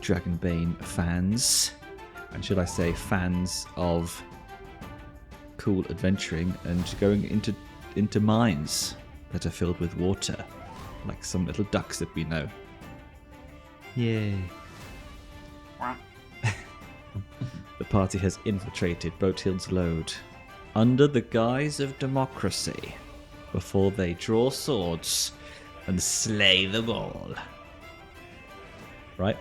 Dragonbane fans, and should I say fans of cool adventuring and going into mines that are filled with water, like some little ducks that we know. Yay. The party has infiltrated Bothild's Lode under the guise of democracy before they draw swords and slay them all. Right?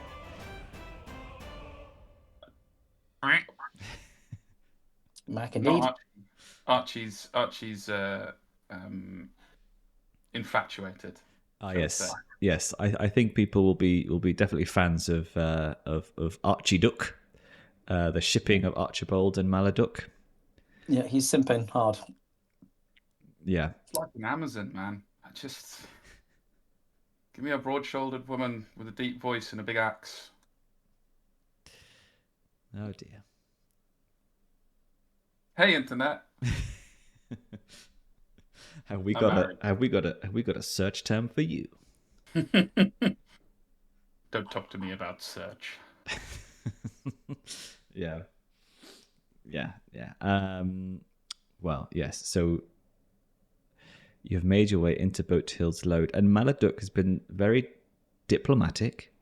Mac indeed. Archie's infatuated. Yes. I think people will be definitely fans of Archie-Duck, the shipping of Archibald and Maladuk. Yeah, he's simping hard. Yeah, It's like an Amazon, man. Just give me a broad-shouldered woman with a deep voice and a big axe. Oh dear. Hey, internet. Have we got a search term for you? Don't talk to me about search. Yeah. Well, yes. So you've made your way into Bothild's Lode, and Maladuk has been very diplomatic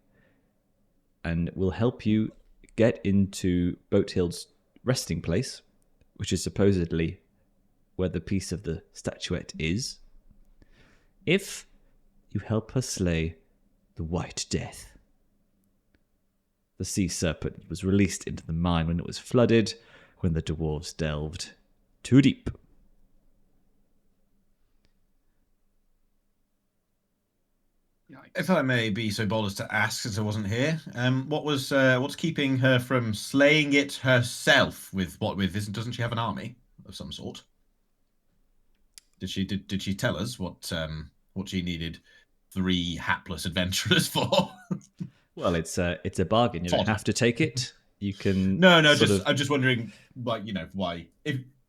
and will help you get into Bothild's resting place, which is supposedly where the piece of the statuette is, if you help her slay the White Death. The sea serpent was released into the mine when it was flooded, when the dwarves delved too deep. If I may be so bold as to ask, since I wasn't here, what's keeping her from slaying it herself? Doesn't she have an army of some sort? Did she tell us what she needed 3 hapless adventurers for? Well, it's a bargain. You don't have to take it. You can. No. I'm just wondering, why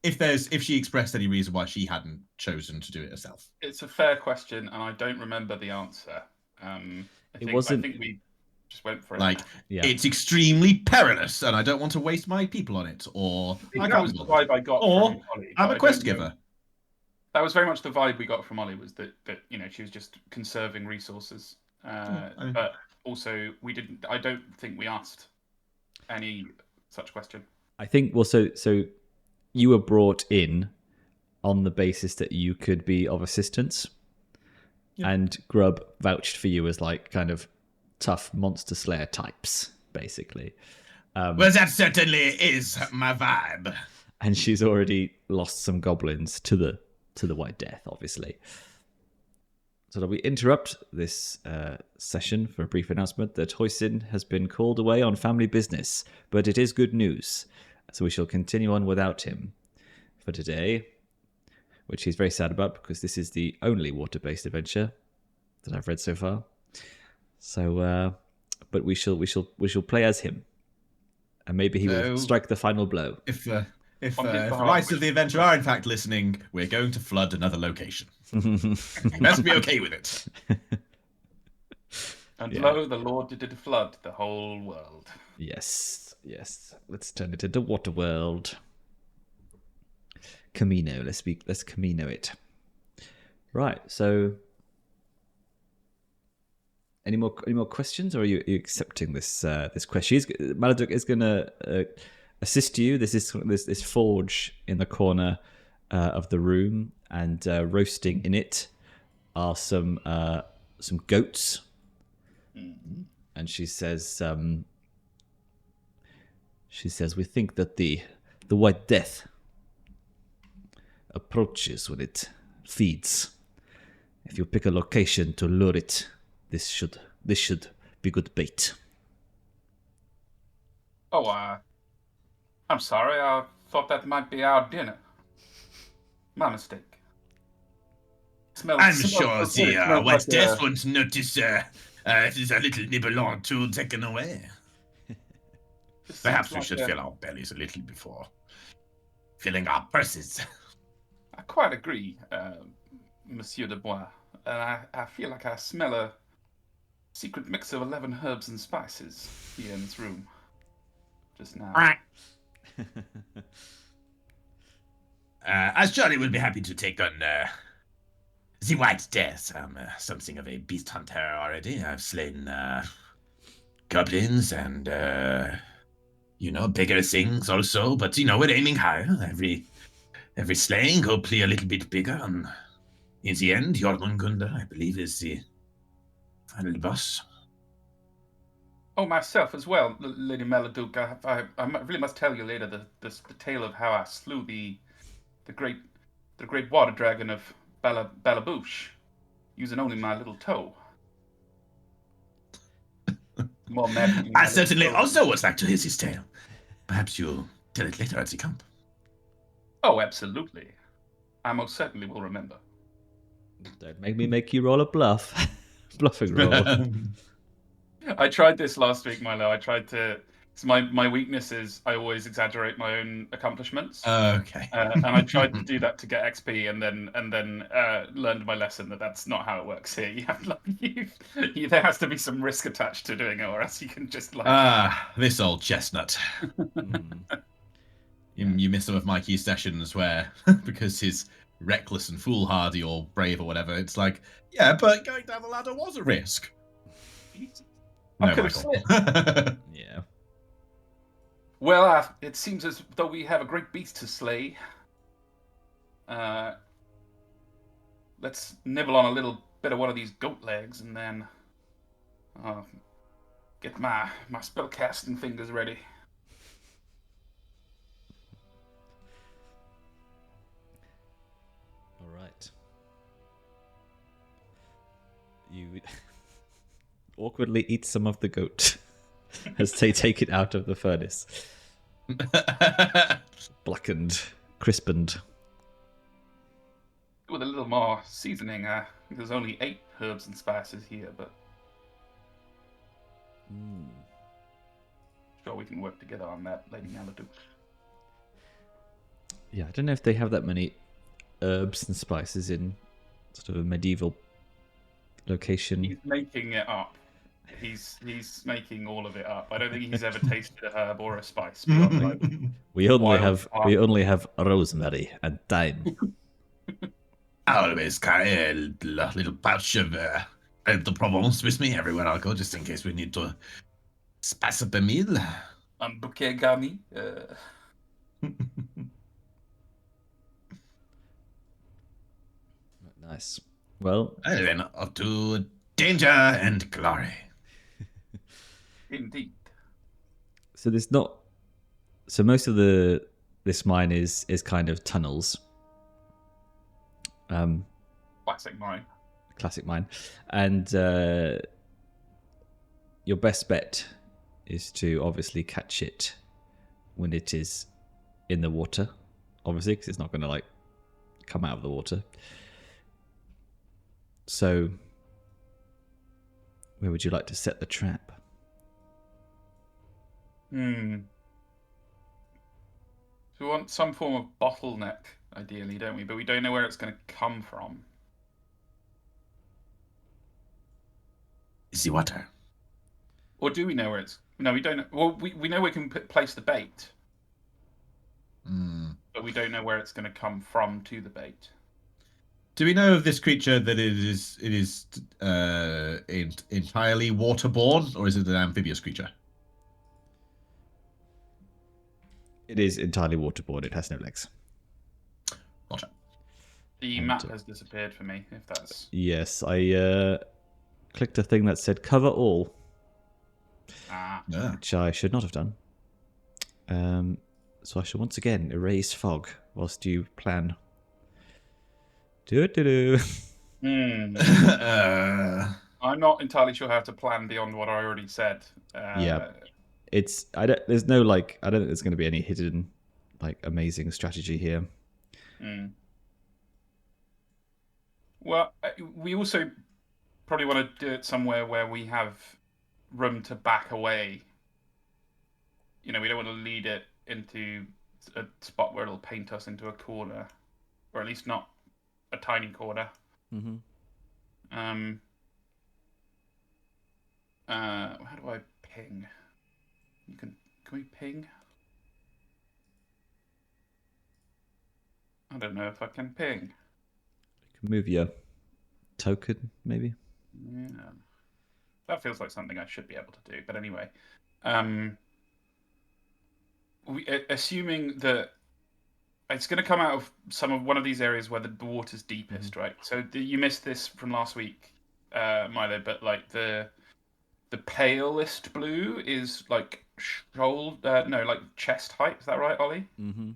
if she expressed any reason why she hadn't chosen to do it herself. It's a fair question, and I don't remember the answer. I think we just went for it. It's extremely perilous, and I don't want to waste my people on it. Or that was the vibe I got. Or from Olly, I'm a quest giver. That was very much the vibe we got from Olly. Was that she was just conserving resources, but also I don't think we asked any such question. I think so you were brought in on the basis that you could be of assistance. Yeah. And Grub vouched for you as kind of tough monster slayer types, basically. Well, that certainly is my vibe. And she's already lost some goblins to the White Death, obviously. So we interrupt this session for a brief announcement that Hoisin has been called away on family business, but it is good news, so we shall continue on without him for today, which he's very sad about because this is the only water-based adventure that I've read so far. So, but we shall play as him, and maybe he will strike the final blow. If the writers of the adventure are in fact listening, we're going to flood another location. You best be okay with it. And lo, the Lord did flood the whole world. Yes. Let's turn it into water world. Camino. Let's Camino it. Right. So, any more questions, or are you accepting this question? Maladuk is going to assist you. There's this forge in the corner of the room, and roasting in it are some goats. Mm-hmm. And she says, we think that the White Death approaches when it feeds. If you pick a location to lure it, this should be good bait. Oh, I'm sorry. I thought that might be our dinner. My mistake. I'm sure the White Death won't notice there's a little nibble or two taken away. Perhaps we should fill our bellies a little before filling our purses. I quite agree, Monsieur de Bois. And I feel like I smell secret mix of 11 herbs and spices here in this room just now. As Johnny will be happy to take on the White Death. I'm something of a beast hunter already. I've slain goblins and, bigger things also. But, we're aiming higher. Every slaying, hopefully a little bit bigger. And in the end, Jormungandr, I believe, is the final boss. Oh, myself as well, Lady Maladuk. I really must tell you later the tale of how I slew the great water dragon of Balabouche, using only my little toe. More magic. I certainly also would like to hear this tale. Perhaps you'll tell it later at the camp. Oh, absolutely. I most certainly will remember. Don't make me make you roll a bluff. Bluffing roll. I tried this last week, Milo. I tried to. So my weakness is I always exaggerate my own accomplishments. Okay. And I tried to do that to get XP, and then learned my lesson that that's not how it works here. You have there has to be some risk attached to doing it, or else you can just This old chestnut. You missed some of Mikey's sessions where, because he's reckless and foolhardy or brave or whatever, it's like, yeah, but going down the ladder was a risk. I No, could have Michael. slipped. Yeah. Well, it seems as though we have a great beast to slay. Let's nibble on a little bit of one of these goat legs, and then get my spellcasting fingers ready. All right. You awkwardly eat some of the goat as they take it out of the furnace. Blackened, crispened. With a little more seasoning. There's only 8 herbs and spices here, but sure we can work together on that, Lady Maladuk. Yeah, I don't know if they have that many herbs and spices in sort of a medieval location. He's making it up. He's making all of it up. I don't think he's ever tasted a herb or a spice beyond like We only wild have rosemary and thyme. I always carry a little pouch of herb de Provence with me everywhere I go, just in case we need to spice up a meal. un bouquet garni. Nice. Well, And then off to danger and glory. Indeed. so there's not. So most of this mine is kind of tunnels. Classic mine. Classic mine, and your best bet is to obviously catch it when it is in the water, obviously, because it's not going to like come out of the water. So, where would you like to set the trap? So we want some form of bottleneck, ideally, don't we? But we don't know where it's going to come from. Is the water? Or do we know where it's... No, we don't know. Well, we know we can place the bait. But we don't know where it's going to come from to the bait. Do we know of this creature that it is entirely waterborne, or is it an amphibious creature? It is entirely waterborne. It has no legs. Gotcha. The map has disappeared for me, if that's... Yes, I clicked a thing that said cover all, Yeah. which I should not have done. So I shall once again erase fog whilst you plan. I'm not entirely sure how to plan beyond what I already said. Yeah. I don't think there's going to be any hidden like amazing strategy here. Well, we also probably want to do it somewhere where we have room to back away. You know, we don't want to lead it into a spot where it'll paint us into a corner, or at least not a tiny corner. How do I ping? Can we ping? I don't know if I can ping. You can move your token, maybe. Yeah. That feels like something I should be able to do. But anyway, assuming that it's going to come out of one of these areas where the water's deepest, right? So you missed this from last week, Milo, but like the palest blue is like like chest height. Is that right, Ollie? Mm-hmm.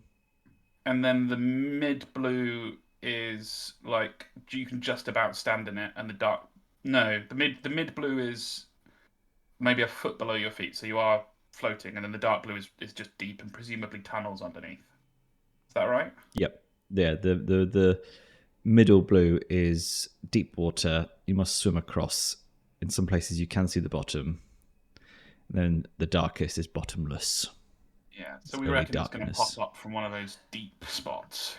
And then the mid blue is like you can just about stand in it, and the mid blue is maybe a foot below your feet, so you are floating, and then the dark blue is just deep and presumably tunnels underneath. Is that right? Yep. Yeah. The middle blue is deep water. You must swim across. In some places you can see the bottom. Then the darkest is bottomless. Yeah. So we reckon it's going to pop up from one of those deep spots.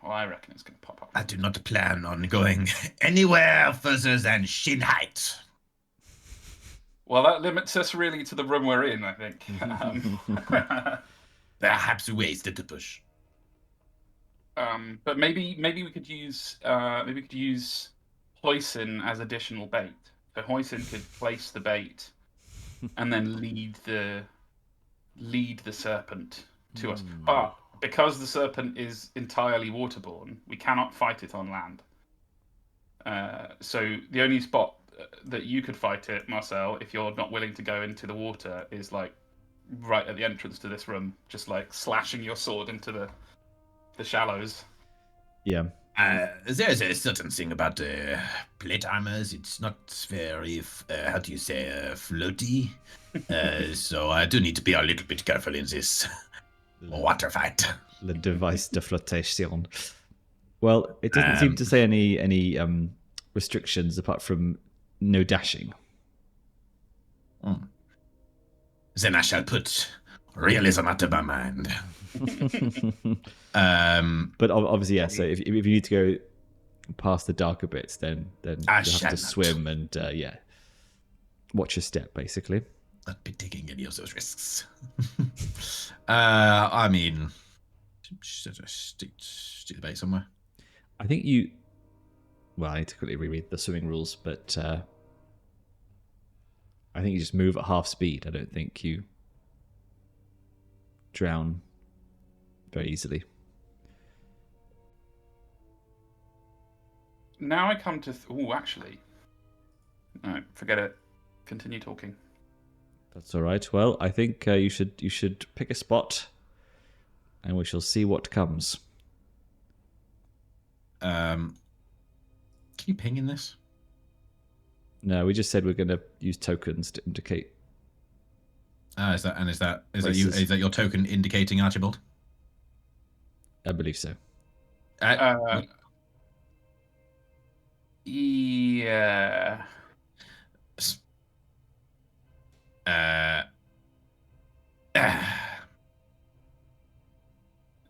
Well, I reckon it's going to pop up. I do not plan on going anywhere further than shin height. Well, that limits us really to the room we're in, I think. Perhaps wasted to push. But maybe we could use Hoisin as additional bait. So Hoisin could place the bait and then lead the serpent to us. But because the serpent is entirely waterborne, we cannot fight it on land. So the only spot that you could fight it, Marcel, if you're not willing to go into the water, is like right at the entrance to this room, just like slashing your sword into the shallows. Yeah. There's a certain thing about plate armors. It's not very, how do you say, floaty. So I do need to be a little bit careful in this water fight. Le device de flottation. Well, it doesn't seem to say any restrictions apart from no dashing. Then I shall put realism out of my mind. But obviously, yeah. So if you need to go past the darker bits, then you'll have to swim and watch your step, basically. Not be taking any of those risks. I mean, stick the bait somewhere. I think you. Well, I need to quickly reread the swimming rules, but I think you just move at half speed. I don't think you drown very easily. Now I come to... actually. No, forget it. Continue talking. That's all right. Well, I think you should pick a spot, and we shall see what comes. Can you ping in this? No, we just said we're going to use tokens to indicate. Is that your token indicating Archibald? I believe so. Yeah.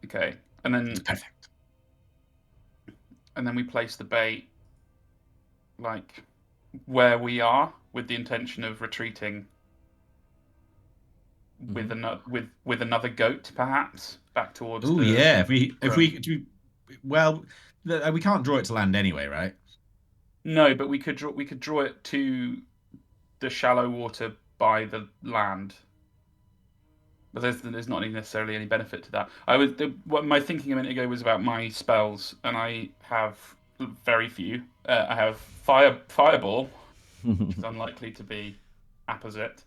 Okay, and then Perfect. And then we place the bait like where we are, with the intention of retreating with another goat, perhaps back towards. Oh yeah, we can't draw it to land anyway, right? No, but we could draw it to the shallow water by the land. But there's not necessarily any benefit to that. What my thinking a minute ago was about my spells, and I have very few. I have fireball, which is unlikely to be apposite.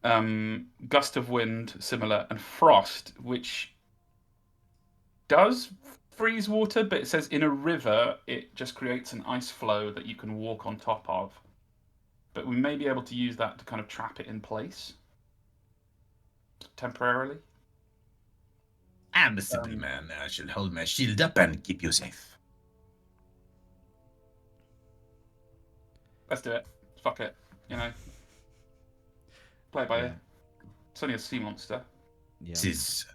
Gust of wind, similar, and frost, which does freeze water, but it says in a river it just creates an ice flow that you can walk on top of. But we may be able to use that to kind of trap it in place temporarily. I'm a simple man. I shall hold my shield up and keep you safe. Let's do it. Fuck it. Play by ear. It's only a sea monster. Yeah. This is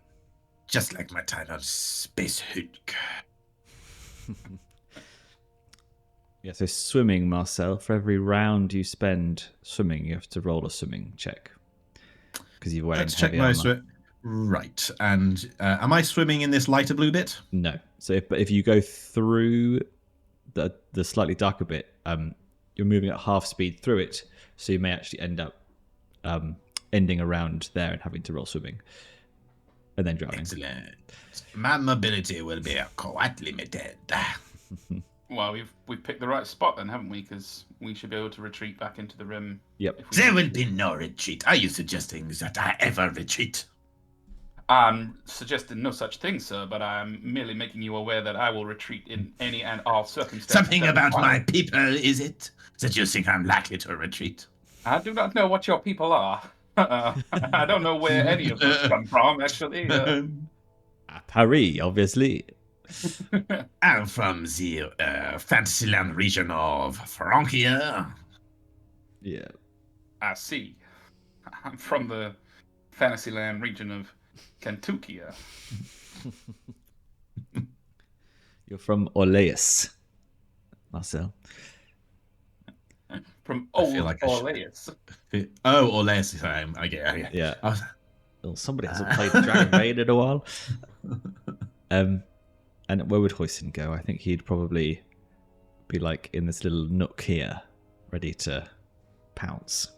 just like my time on Space Hulk. Yeah, so swimming, Marcel. For every round you spend swimming, you have to roll a swimming check. Because you're wearing Let's check heavy my armor. swim. Right, and am I swimming in this lighter blue bit? No. So if you go through the slightly darker bit, you're moving at half speed through it, so you may actually end up ending around there and having to roll swimming, and then drowning. Excellent. My mobility will be quite limited. Well, we've picked the right spot then, haven't we? Because we should be able to retreat back into the rim. Yep. if we There want will to. be no retreat. Are you suggesting that I ever retreat? I'm suggesting no such thing, sir, but I'm merely making you aware that I will retreat in any and all circumstances. Something that about require- my people, is it? That you think I'm likely to retreat? I do not know what your people are. I don't know where any of those come from, actually. Paris, obviously. I'm from the Fantasyland region of Francia. Yeah. I see. I'm from the Fantasyland region of Kentucky. You're from Orleans, Marcel. From I feel old like I should- Orleans. Oh, or less. I get. Yeah. I was- Well, somebody hasn't played Dragonbane in a while. And where would Hoisin go? I think he'd probably be like in this little nook here, ready to pounce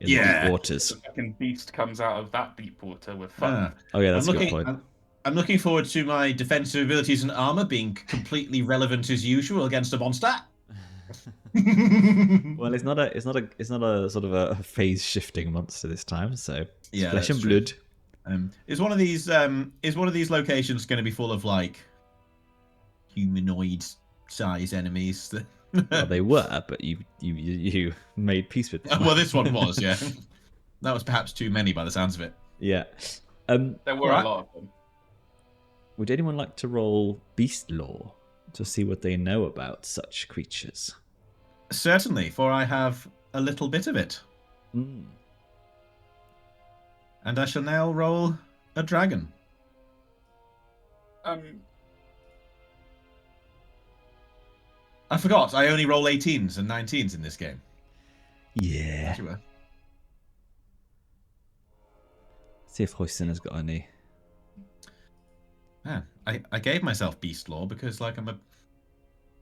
in the Yeah. deep waters. The fucking beast comes out of that deep water with fun. Ah. Oh yeah, I'm that's a good looking. point. I'm looking forward to my defensive abilities and armor being completely relevant as usual against a monster. Well, it's not a sort of a phase shifting monster this time. So it's Yeah, flesh that's and true. blood. Is one of these locations going to be full of like humanoid size enemies? Well, they were, but you made peace with them. Well, this one was, yeah. That was perhaps too many by the sounds of it. Yeah. There were Alright. a lot of them. Would anyone like to roll beast lore to see what they know about such creatures? Certainly, for I have a little bit of it. Mm. And I shall now roll a dragon. I forgot, I only roll 18s and 19s in this game. Yeah. As you were. See if Hoisin has got any. Yeah, I gave myself beast lore because like I'm a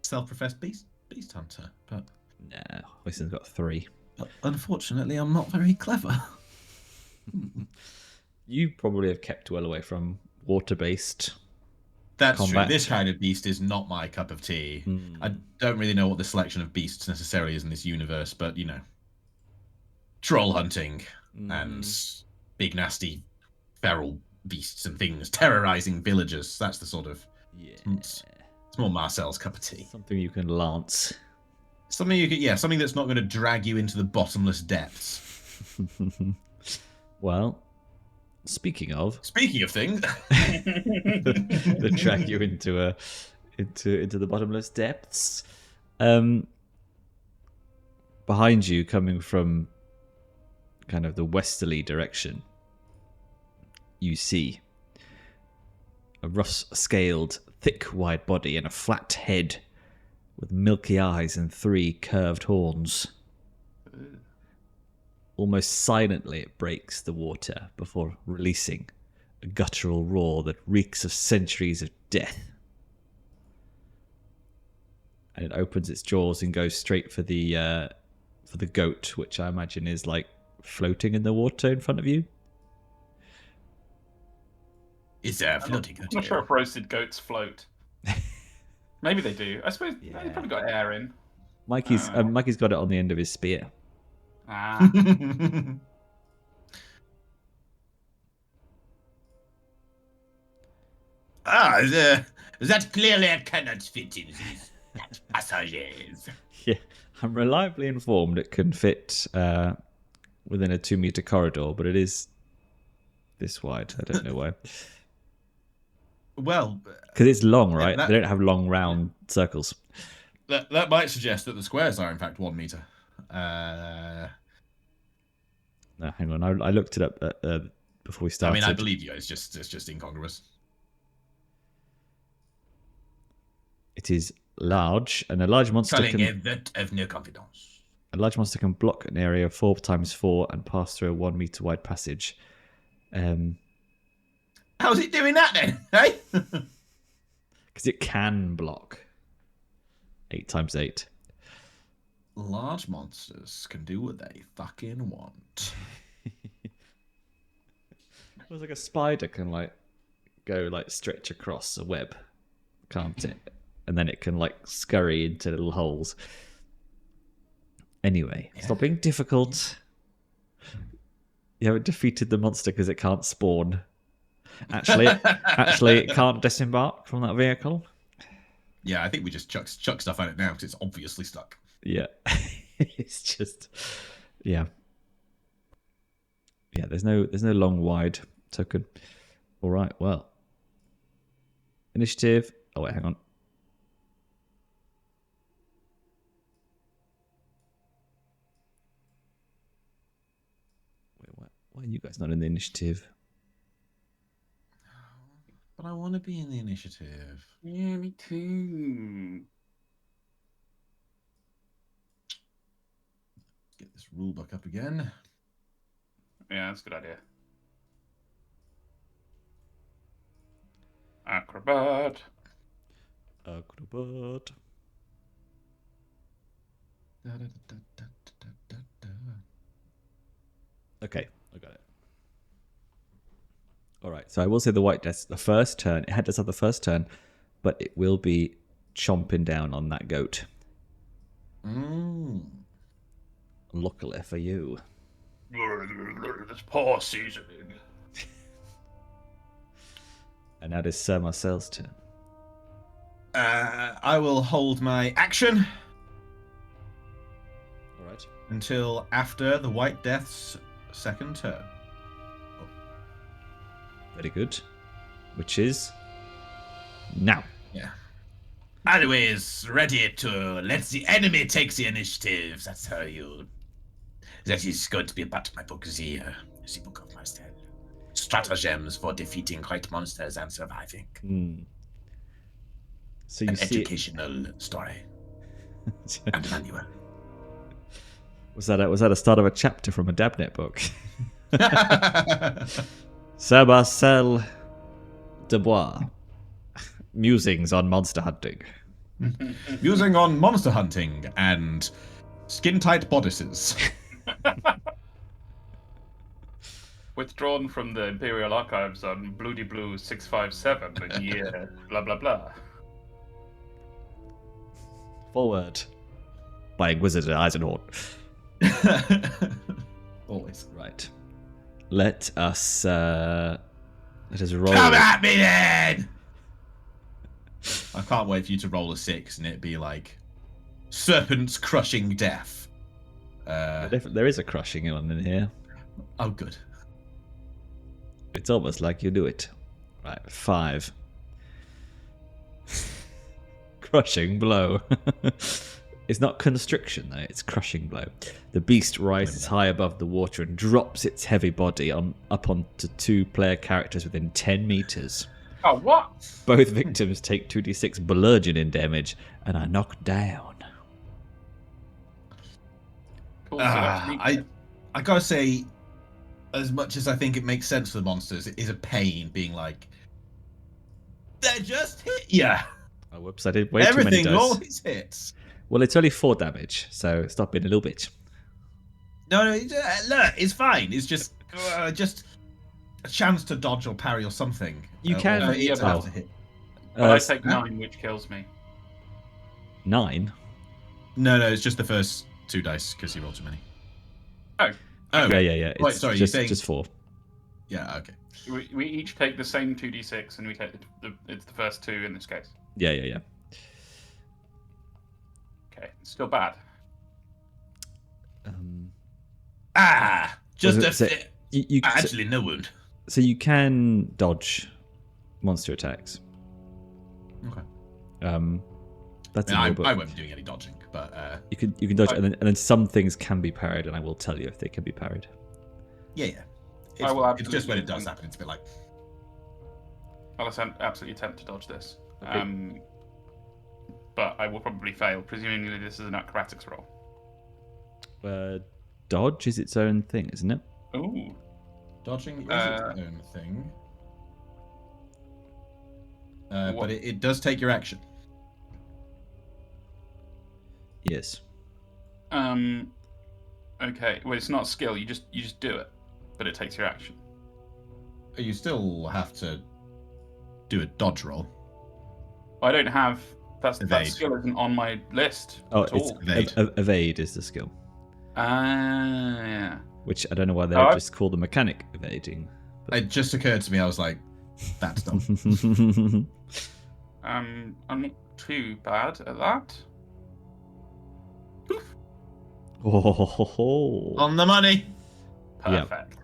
self-professed beast hunter, but Nah, Hoisin's got 3. unfortunately I'm not very clever. You probably have kept well away from water-based. That's Combat. true. This kind of beast is not my cup of tea. Mm. I don't really know what the selection of beasts necessarily is in this universe, but you know, troll hunting and big nasty feral beasts and things terrorizing villagers. That's the sort of Yeah. it's more Marcel's cup of tea. Something you can lance. Something you could, yeah, something that's not going to drag you into the bottomless depths. Well, speaking of, Speaking of things, to drag you into the bottomless depths. Behind you, coming from kind of the westerly direction, you see a rust-scaled, thick, wide body and a flat head with milky eyes and 3 curved horns. Almost silently, it breaks the water before releasing a guttural roar that reeks of centuries of death. And it opens its jaws and goes straight for the goat, which I imagine is like floating in the water in front of you. Is there a I'm floating not sure if roasted goats float. Maybe they do. I suppose Yeah. they've probably got air in. Mikey's got it on the end of his spear. Ah, That clearly cannot fit in these passages. Yeah, I'm reliably informed it can fit within a 2-meter corridor, but it is this wide. I don't know why. well, Because it's long, right? that- They don't have long, round circles. that might suggest that the squares are in fact 1 meter. No, hang on. I looked it up before we I started. mean, I believe you. It's just incongruous. It is large, and a large monster Calling a can vet of no confidence. block an area 4x4 and pass through a 1 meter wide passage. How's it doing that then? Hey? Because it can block 8x8. Large monsters can do what they fucking want. It was like a spider can go stretch across a web, can't it? And then it can scurry into little holes. Anyway, stop being difficult. You haven't defeated the monster because it can't spawn. Actually, it can't disembark from that vehicle. Yeah, I think we just chuck stuff at it now because it's obviously stuck. Yeah, it's just yeah. There's no long wide token. All right, well, initiative. Oh wait, hang on. Wait, why are you guys not in the initiative? But I want to be in the initiative. Yeah, me too. Get this rule book up again. Yeah, that's a good idea. Acrobat. Okay, I got it. All right, so I will say the white death, the first turn, it does have the first turn, but it will be chomping down on that goat. Luckily for you. This poor seasoning. And that is Sir Marcel's turn. I will hold my action All right. until after the White Death's second turn. Very good. Which is now. Yeah. Always ready to let the enemy take the initiative. That's how you. That is going to be a part of my book, the book of Marcel. Stratagems for defeating great monsters and surviving. So you An see educational story and manual. Was that a start of a chapter from a Dabnet book? Sir Marcel de Bois. Musings on monster hunting. Using on monster hunting and skin-tight bodices. Withdrawn from the Imperial Archives on Bloody Blue 657 in year blah blah blah. Forward. By Inquisitor Eisenhorn. Always. Right. Let us roll. Come at me then! I can't wait for you to roll a 6 and it be like serpent's crushing death. There is a crushing one in here. Oh, good. It's almost like you do it. Right, 5. Crushing blow. It's not constriction though, it's crushing blow. The beast rises high above the water and drops its heavy body up onto 2 player characters within 10 meters. Oh, what? Both victims take 2d6 bludgeoning damage and are knocked down. Cool, so that's neat. I gotta say, as much as I think it makes sense for the monsters, it is a pain being like, they just hit ya. Oh, whoops, I did way too many Everything dice. always hits. Well, it's only 4 damage, so stop being a little bitch. No, look, it's fine. It's just a chance to dodge or parry or something. You can- or for it yeah, to have oh. to hit. But I take 9, which kills me. 9? No, it's just the first 2 dice because you rolled too many. Oh. Oh, Yeah. It's Wait, sorry, just, you're saying... just 4. Yeah, okay. We each take the same 2d6, and we take it's the first 2 in this case. Yeah. Okay, it's still bad. Just Was a it- so fit. You Actually, no wound. So you can dodge monster attacks. Okay. That's I in your book. won't be doing any dodging, but You can dodge, and then some things can be parried, and I will tell you if they can be parried. yeah. I will It's just when it absolutely- does happen. It's a bit like, I'll absolutely attempt to dodge this. Okay. but I will probably fail. Presumably, this is an acrobatics roll. Dodge is its own thing, isn't it? Ooh. Dodging is its own thing. But it does take your action. Yes. Okay. Well, it's not a skill. You just do it, but it takes your action. You still have to do a dodge roll. I don't have that Evade. skill isn't on my list Oh, at it's all. Evade. evade is the skill. Yeah. Which I don't know why they just call the mechanic evading. It just occurred to me. I was like, that's dumb. I'm not too bad at that. Oh, On the money. Perfect.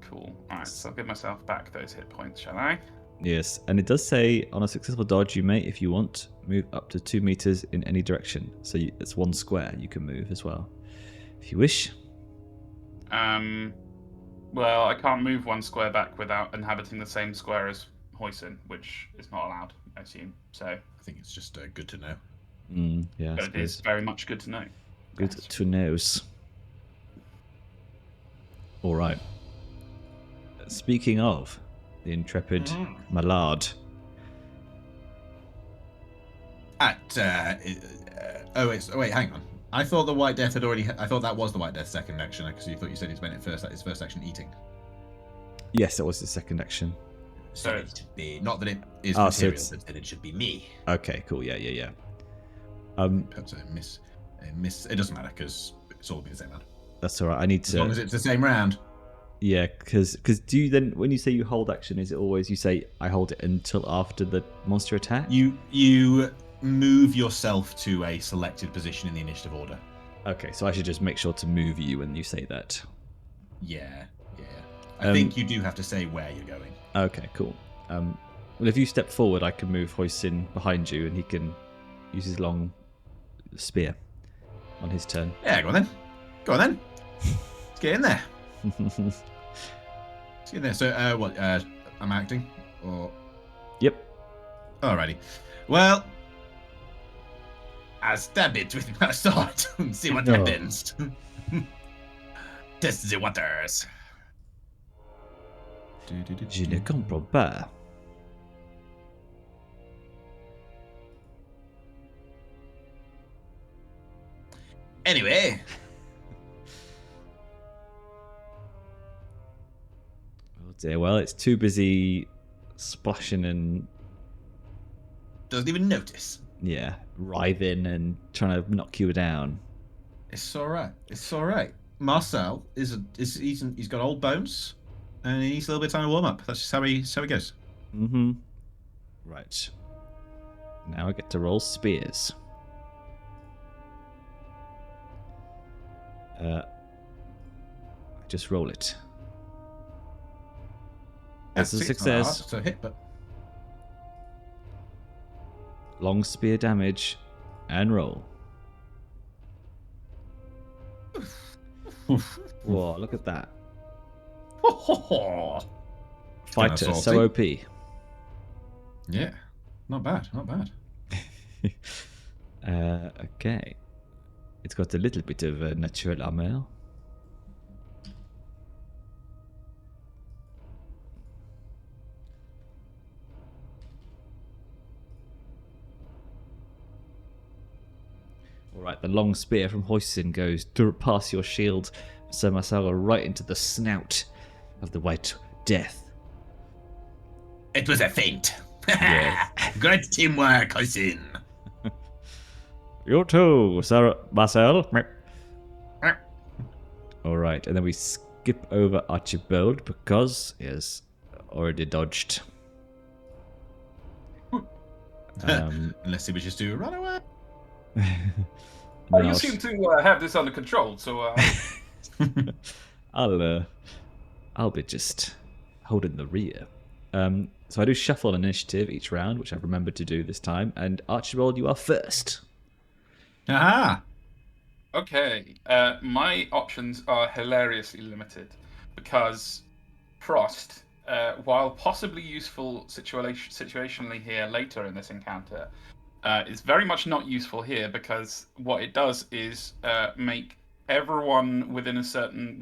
Cool. Alright, so I'll give myself back those hit points, shall I? yes, and it does say on a successful dodge, you may, if you want, move up to 2 meters in any direction. So it's 1 square you can move as well, if you wish. Well, I can't move 1 square back without inhabiting the same square as Hoisin, which is not allowed, I assume. So, I think it's just good to know. Yeah, I but it is suppose. very much good to know. Good Yes. to knows. All right. Speaking of the intrepid Mallard. Wait, hang on. I thought the White Death had already. I thought that was the White Death's second action because you thought you said he spent his first action eating. Yes, that was his second action. So So- it should be not that it is Oh, so material, it's- but that it should be me. Okay, cool. Yeah. Perhaps a miss. It doesn't matter because it's all be the same round. That's all right. I need As long to. as it's the same round. Yeah, because do you then, when you say you hold action, is it always you say I hold it until after the monster attack? You move yourself to a selected position in the initiative order. Okay, so I should just make sure to move you when you say that. Yeah. I think you do have to say where you're going. Okay, cool. Well, if you step forward, I can move Hoisin behind you, and he can use his long spear on his turn. Yeah, go on then. Let's get in there. Let's get in there. So, I'm acting? Or... Yep. Alrighty. Well, I stab it with my sword and see what No. happens. Test the waters. Je ne comprends pas. Anyway, Oh dear, well, it's too busy splashing and, doesn't even notice. yeah, writhing and trying to knock you down. It's alright. Marcel he's got old bones, and he needs a little bit of time to warm up. That's just how he goes. Mm-hmm. Right. Now I get to roll spears. I just roll it. That's a 6 success. hard to hit, but Long spear damage and roll. Whoa, look at that. Fighter, Kinda so OP. yeah, not bad. Okay. It's got a little bit of natural armor. Alright, the long spear from Hoisin goes past your shield, so Marcel right into the snout of the White Death. It was a feint. Yeah. Great teamwork, Hoisin. You too, Sir Marcel. Alright, and then we skip over Archibald because he has already dodged. Unless he wishes to run away. Oh, you seem to have this under control, so I'll be just holding the rear. So I do shuffle initiative each round, which I've remembered to do this time. And Archibald, you are first. Aha! okay. My options are hilariously limited because Frost, while possibly useful situationally here later in this encounter, is very much not useful here because what it does is make everyone within a certain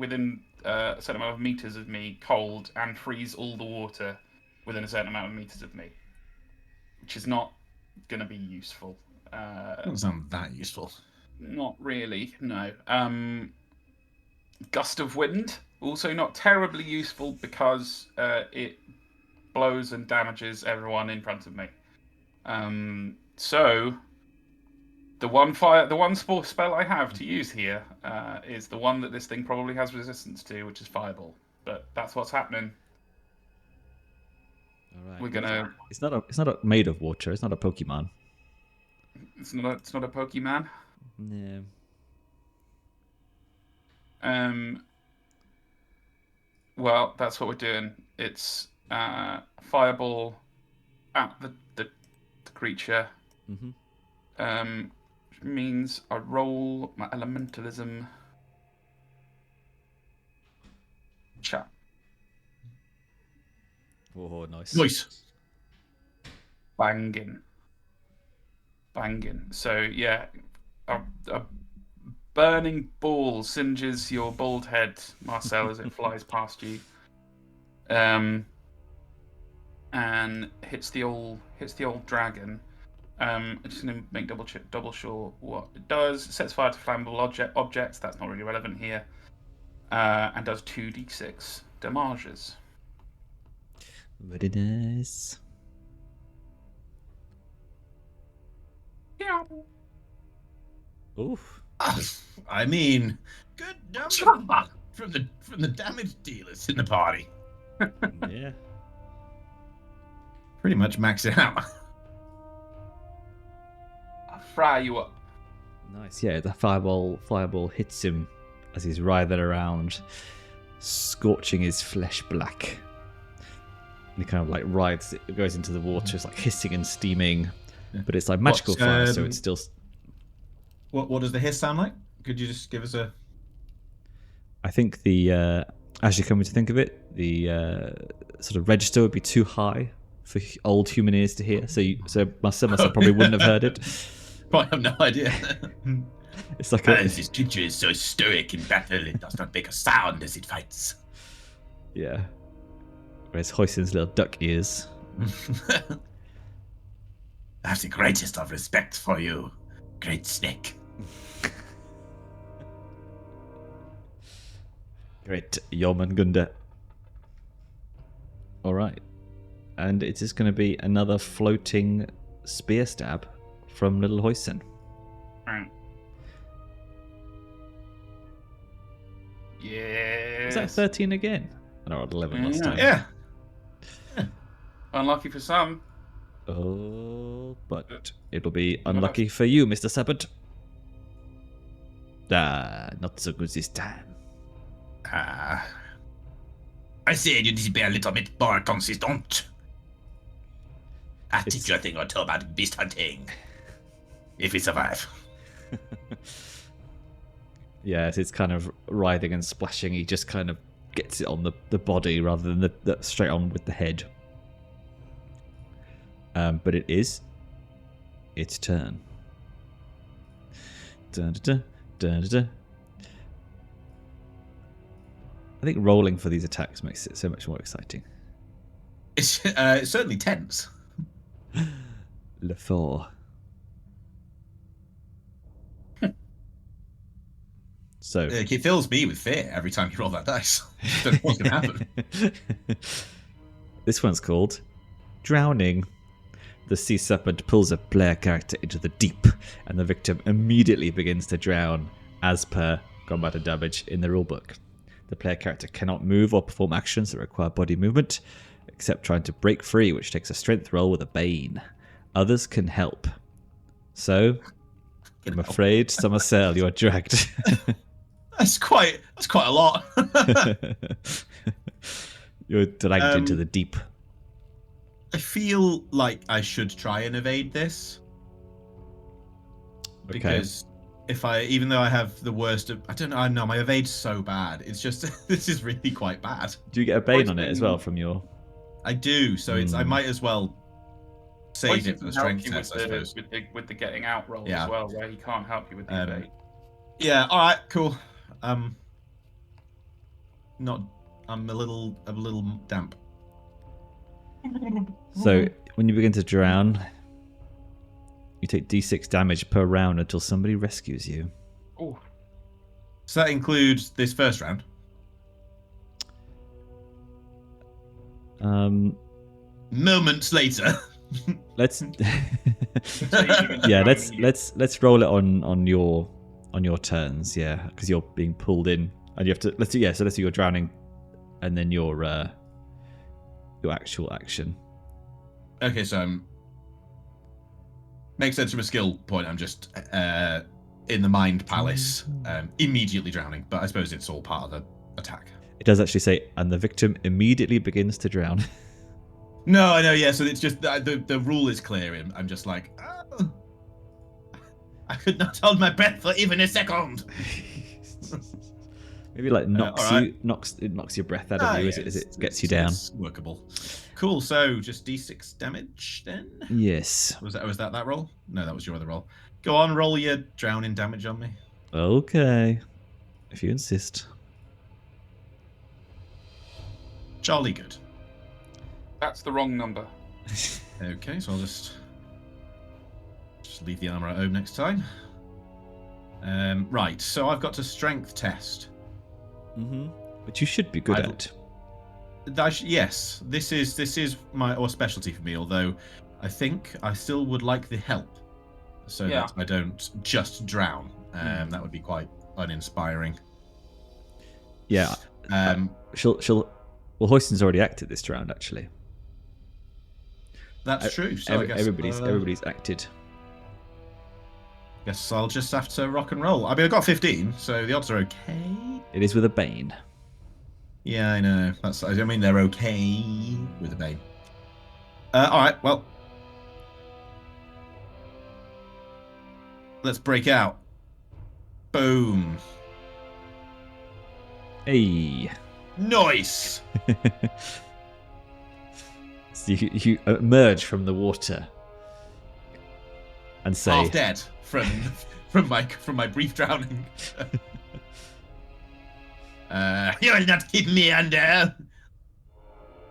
amount of meters of me cold and freeze all the water within a certain amount of meters of me, which is not going to be useful. Doesn't sound that useful. Not really, no. Gust of wind, also not terribly useful because it blows and damages everyone in front of me. So the one spell I have to use here is the one that this thing probably has resistance to, which is Fireball. But that's what's happening. All right. We're gonna. It's not made of water. It's not a Pokemon. It's not a Pokemon. No. Well, that's what we're doing. It's Fireball at the creature. Mm-hmm. Which means I roll my elementalism. Chat. Oh, nice. Nice. Banging. So yeah, a burning ball singes your bald head, Marcel, as it flies past you, and hits the old dragon. I'm just gonna make double sure what it does. It sets fire to flammable objects. That's not really relevant here, and does 2d6 damages. Very nice. Yeah. Oof. I mean, good number from the damage dealers in the party. Yeah. Pretty much max it out. I'll fry you up. Nice. Yeah, the fireball hits him as he's writhing around, scorching his flesh black. And he kind of like writhes, it goes into the water, it's like hissing and steaming. But it's like magical fire, so it's still. What does the hiss sound like? Could you just give us a? I think the as you're coming to think of it, the sort of register would be too high for old human ears to hear. So Marcel probably wouldn't have heard it. I have no idea. It's like This creature is so stoic in battle; it does not make a sound as it fights. Yeah. Whereas Hoisin's little duck ears. I have the greatest of respect for you, great snake. Great Jormungandr. Alright. And it is going to be another floating spear stab from little Hoisin. Yeah. Is that 13 again? I rolled 11 last time. Yeah. Unlucky for some. Oh, but it'll be unlucky for you, Mr. Serpent. Not so good this time. I said you need to be a little bit more consistent. I teach you a thing or two about beast hunting. If we survive. Yes, it's kind of writhing and splashing. He just kind of gets it on the body rather than the straight on with the head. But it is its turn. Da-da-da, da-da-da. I think rolling for these attacks makes it so much more exciting. It's certainly tense. Le Fort. So It fills me with fear every time you roll that dice. I don't know what's going to happen. This one's called Drowning. The sea serpent pulls a player character into the deep, and the victim immediately begins to drown, as per combat and damage in the rulebook. The player character cannot move or perform actions that require body movement, except trying to break free, which takes a strength roll with a bane. Others can help. So, I'm afraid, Marcel, you are dragged. That's quite a lot. You're dragged into the deep. I feel like I should try and evade this. Okay. Because even though I have the worst of, I don't know, I know my evade's so bad. It's just, this is really quite bad. Do you get a bane on it as well from your... I do, so I might as well save it for can the help strength you test, I suppose. with the getting out roll Yeah. as well, where he can't help you with the evade. Yeah. All right. Cool. Not. I'm a little damp. So when you begin to drown, you take d6 damage per round until somebody rescues you. Oh, So that includes this first round. Moments later. Let's so you can yeah, drown let's roll it on your turns, yeah, because you're being pulled in, and you have to let's do you're drowning, and then your actual action. Okay, so makes sense from a skill point. I'm just in the mind palace, immediately drowning, but I suppose it's all part of the attack. It does actually say, and the victim immediately begins to drown. No, I know, yeah. So it's just the rule is clear. I'm just like, oh, I could not hold my breath for even a second. Maybe like knocks right. you, knocks your breath out of you as it gets you down. It's workable. Cool. So just d6 damage then. Yes. Was that roll? No, that was your other roll. Go on, roll your drowning damage on me. Okay, if you insist. Jolly good. That's the wrong number. Okay, so I'll just leave the armor at home next time. Right, so I've got to strength test. But you should be good at. Yes, this is my specialty for me. Although I think I still would like the help, so that I don't just drown. That would be quite uninspiring. Yeah. She'll. Well, Hoisin's already acted this round, actually. That's true. So I guess everybody's acted. Guess I'll just have to rock and roll. I mean, I got 15, so the odds are okay. It is with a bane. Yeah, I know. I mean, they're okay with a bane. All right, well, let's break out. Boom. Hey. Nice. So you emerge from the water and say, half dead from my brief drowning. You'll not keep me under,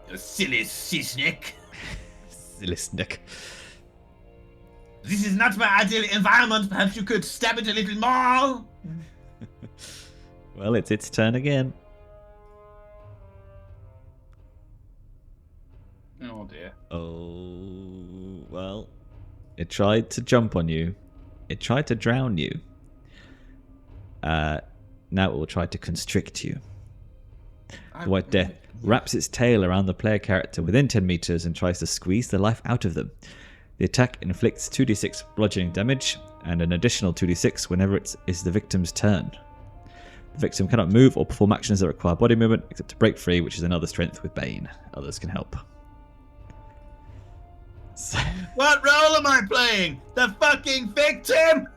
you silly sisnick. Silly snick. This is not my ideal environment. Perhaps you could stab it a little more. Well, it's its turn again. Oh dear. Oh, well. It tried to jump on you. It tried to drown you. Now it will try to constrict you. The White Death wraps its tail around the player character within 10 meters and tries to squeeze the life out of them. The attack inflicts 2d6 bludgeoning damage and an additional 2d6 whenever it is the victim's turn. The victim cannot move or perform actions that require body movement except to break free, which is another strength with Bane. Others can help. So... What role am I playing? The fucking victim?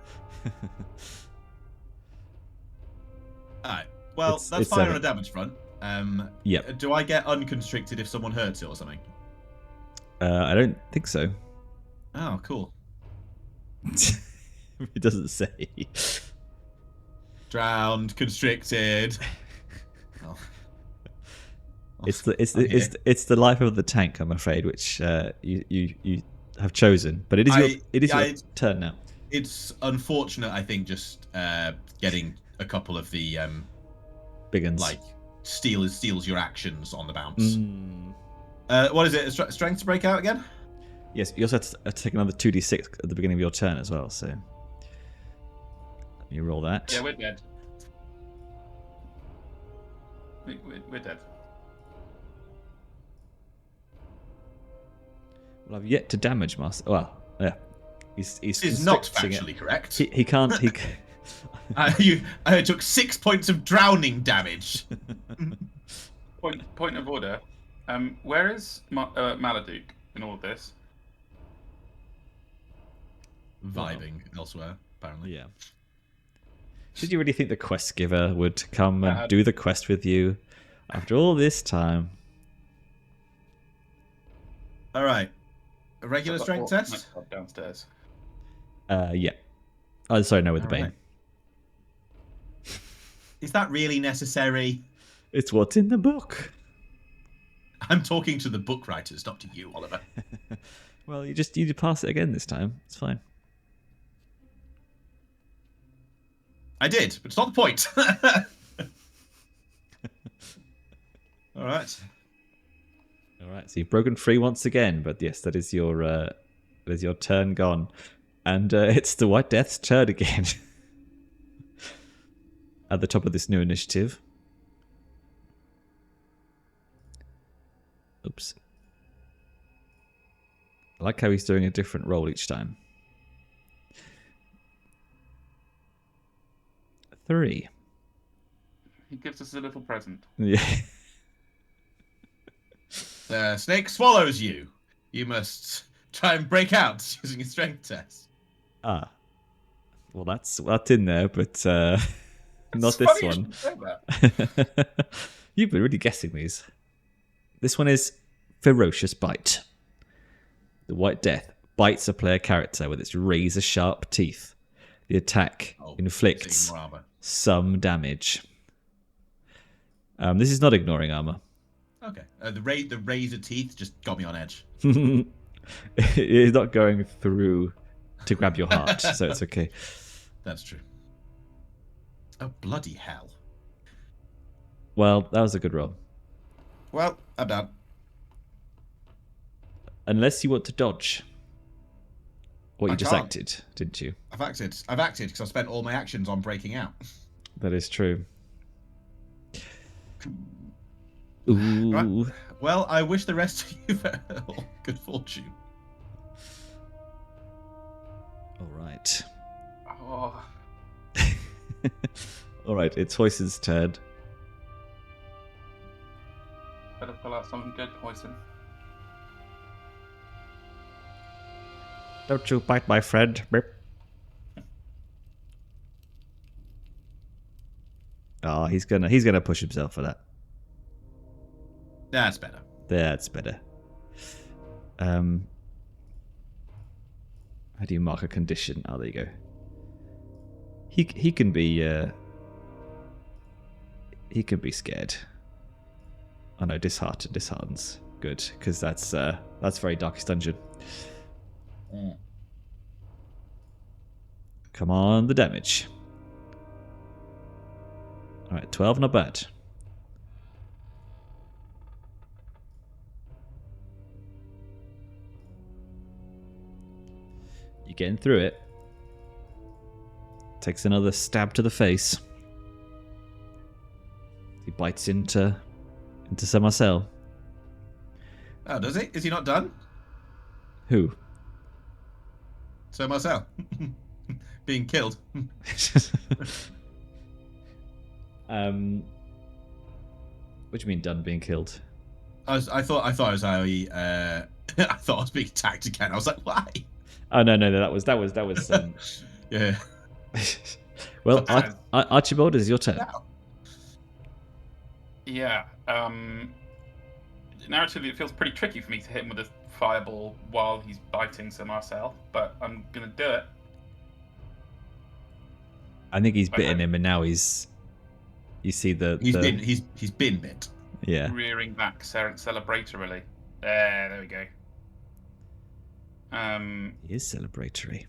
Alright, well, that's fine on a damage front. Yep. Do I get unconstricted if someone hurts it or something? I don't think so. Oh, cool. It doesn't say. Drowned, constricted. Oh. It's the life of the tank, I'm afraid, which you have chosen. But it is your turn now. It's unfortunate, I think, just getting a couple of the big uns. Like steals your actions on the bounce. What is it? Strength to break out again? Yes, you also have to take another 2d6 at the beginning of your turn as well. So let me roll that. Yeah, we're dead. We're dead. Well, I've yet to damage Marcel. Well, yeah, he's is not factually correct. He can't. I took 6 points of drowning damage. Point of order. Where is Maladuk in all of this? Vibing elsewhere, apparently. Yeah. Did you really think the quest giver would come and do the quest with you after all this time? All right. A regular I've got strength Orc test? Nightclub downstairs. Yeah. Oh, sorry, no, with the All Bane. right. Is that really necessary? It's what's in the book. I'm talking to the book writers, not to you, Oliver. Well, you just need to pass it again this time. It's fine. I did, but it's not the point. All right. All right, so you've broken free once again, but yes, that is your turn gone, and it's the White Death's turn again. At the top of this new initiative. Oops. I like how he's doing a different roll each time. 3. He gives us a little present. Yeah. The snake swallows you. You must try and break out using a strength test. Ah. Well, that's in there, but not It's this funny you one. should say that. You've been really guessing these. This one is Ferocious Bite. The White Death bites a player character with its razor-sharp teeth. The attack inflicts More armor. some damage. This is not ignoring armor. Okay. The razor teeth just got me on edge. It is not going through to grab your heart, so it's okay. That's true. Oh, bloody hell. Well, that was a good roll. Well, I'm done. Unless you want to dodge. What you I just can't. acted, didn't you? I've acted because I spent all my actions on breaking out. That is true. Ooh. Right. Well, I wish the rest of you good fortune. All right. Oh, All right, it's Hoisin's turn. better pull out something good, Hoisin. Don't you bite my friend. Beep. Oh, he's gonna push himself for that. That's better. That's better. How do you mark a condition? Oh, there you go. He can be scared. Oh no, disheartens. Good, because that's very Darkest Dungeon. Come on, the damage. All right, 12, not bad. You're getting through it. Takes another stab to the face. He bites into Sir Marcel. Oh, does he? Is he not done? Who? So Marcel. Being killed. What do you mean done being killed? I thought I was I thought I was being attacked again. I was like, why? Oh no, that was Yeah. Well, Archibald, is your turn. Yeah. Narratively, it feels pretty tricky for me to hit him with a fireball while he's biting Sir Marcel, but I'm gonna do it. I think he's bitten him, and now he's. You see He's been bit. Yeah. Rearing back celebratorily. There we go. He is celebratory.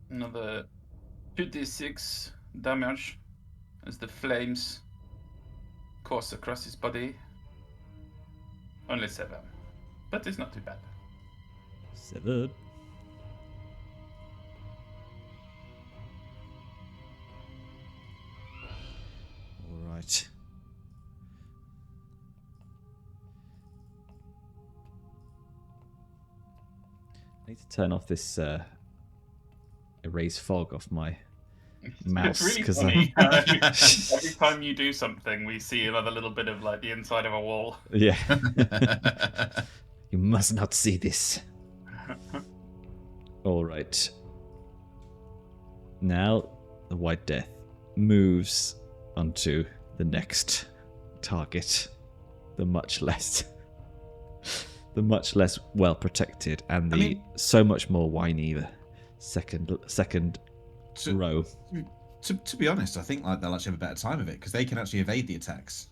Another 2d6 damage as the flames course across his body. Only 7, but it's not too bad. 7. All right. I need to turn off this erase fog off my mouse. It's really 'cause funny. Every time you do something, we see another little bit of like the inside of a wall. Yeah. You must not see this. All right. Now the White Death moves onto the next target, the much less the much less well protected and the so much more whiny second row. To be honest, I think like they'll actually have a better time of it because they can actually evade the attacks,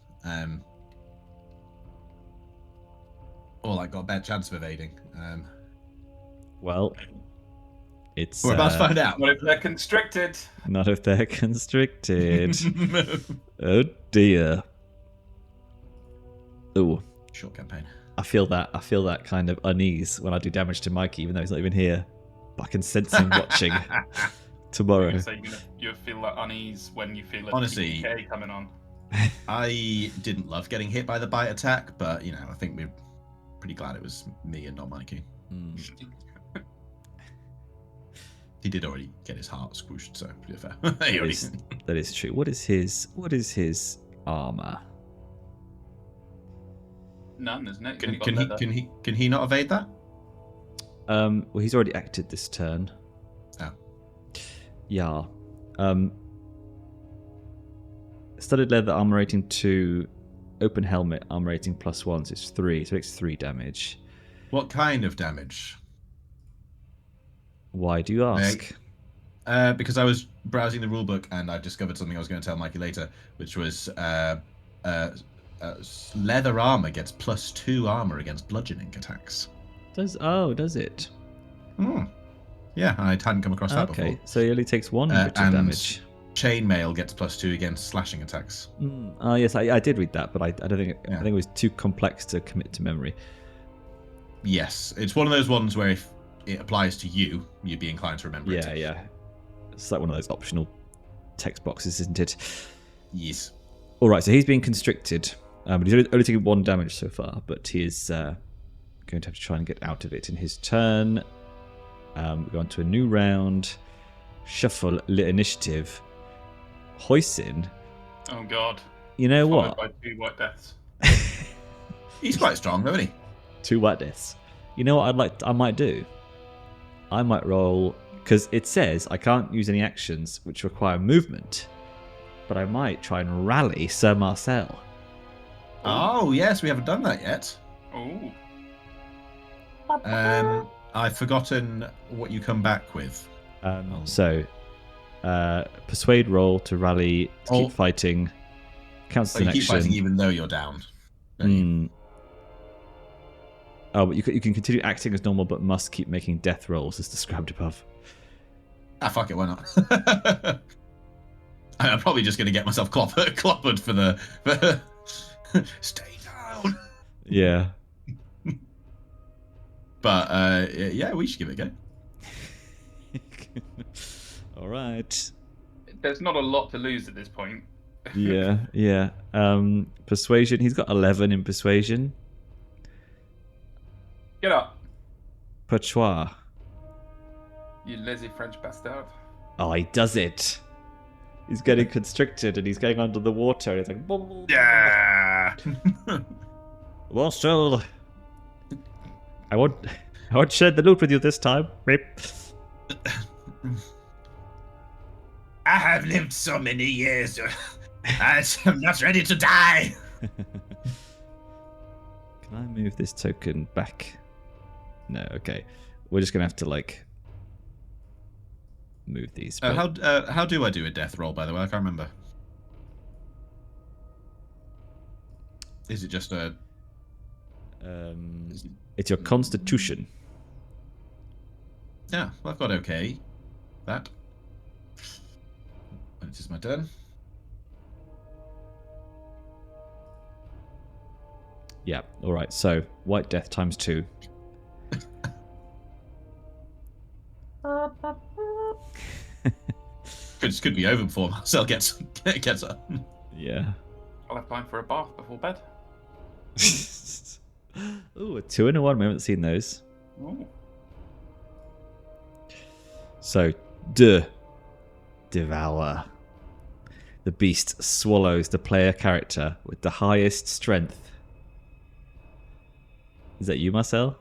or like got a better chance of evading. Well, it's we're about to find out. What if they're constricted? Not if they're constricted. Oh dear. Oh, short campaign. I feel that kind of unease when I do damage to Mikey, even though he's not even here. But I can sense him watching tomorrow. So you feel that unease when you feel a Honestly, DK coming on. I didn't love getting hit by the bite attack, but I think we're pretty glad it was me and not Mikey. He did already get his heart squished, so pretty fair. That is true. What is his armor? None, isn't it? Can he not evade that? Well, he's already acted this turn. Oh. Yeah. Studded leather armor rating 2, open helmet armor rating +1, so it's 3, so it's 3 damage. What kind of damage? Why do you ask? Because I was browsing the rulebook and I discovered something I was going to tell Mikey later, which was leather armor gets +2 armor against bludgeoning attacks. Does it? Yeah, I hadn't come across that before. Okay, so he only takes 1 bit of damage. Chainmail gets +2 against slashing attacks. Yes, I did read that, but I don't think I think it was too complex to commit to memory. Yes, it's one of those ones where if it applies to you, you'd be inclined to remember it. Yeah. It's like one of those optional text boxes, isn't it? Yes. All right, so he's being constricted, but he's only taken 1 damage so far. But he is going to have to try and get out of it in his turn. We go on to a new round. Shuffle initiative. Hoisin. Oh God. You know Followed what? by 2 white deaths. He's quite strong, isn't he? 2 white deaths. You know what I might do? I might roll, because it says I can't use any actions which require movement, but I might try and rally Sir Marcel. Oh, yes, we haven't done that yet. Oh. I've forgotten what you come back with. So, persuade roll to rally, to keep fighting, counts as an you keep action. fighting even though you're down. don't you? Oh, but you can continue acting as normal, but must keep making death rolls as described above. Fuck it, why not? I'm probably just going to get myself clobbered for the... Stay down! Yeah. But, yeah, we should give it a go. All right. There's not a lot to lose at this point. Yeah. Persuasion. He's got 11 in persuasion. Get up, Patois. you lazy French bastard. Oh, he does it. He's getting constricted and he's going under the water. And he's like, Yeah! Marcel, I won't share the loot with you this time. Rip. I have lived so many years. I'm not ready to die. Can I move this token back? No, okay. We're just gonna have to move these. How do I do a death roll, by the way? I can't remember. Is it just a... It's your constitution. Yeah, well, I've got okay. That. And it is my turn. Yeah, alright, so White Death times 2. Could be over before Marcel gets up. Yeah. I'll have time for a bath before bed. Ooh, a 2 and a 1. We haven't seen those. Ooh. So, devour. The beast swallows the player character with the highest strength. Is that you, Marcel?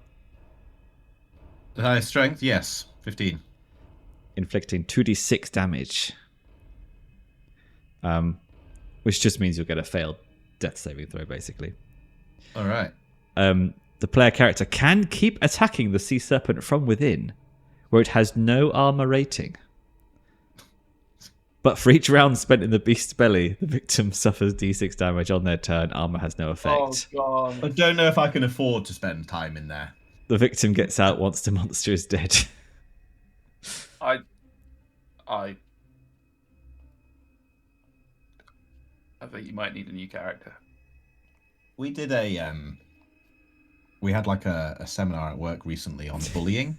The highest strength? Yes. 15. Inflicting 2d6 damage. Which just means you'll get a failed death saving throw, basically. All right. the player character can keep attacking the sea serpent from within, where it has no armor rating. But for each round spent in the beast's belly, the victim suffers d6 damage on their turn. Armor has no effect. Oh god. I don't know if I can afford to spend time in there. The victim gets out once the monster is dead. I think you might need a new character. We did we had like a seminar at work recently on bullying,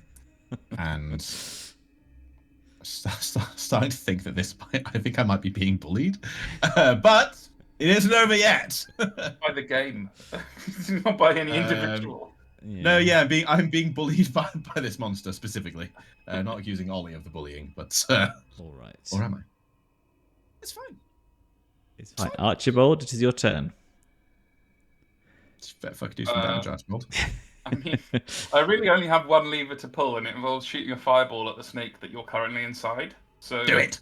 and starting to think that I think I might be being bullied, but it isn't over yet. By the game, not by any individual. Yeah. No, yeah, I'm being bullied by this monster specifically. Not accusing Olly of the bullying, but All right. or am I? It's fine. It's fine. Archibald, it is your turn. If I could do some damage, Archibald. I mean, I really only have one lever to pull, and it involves shooting a fireball at the snake that you're currently inside. So Do it.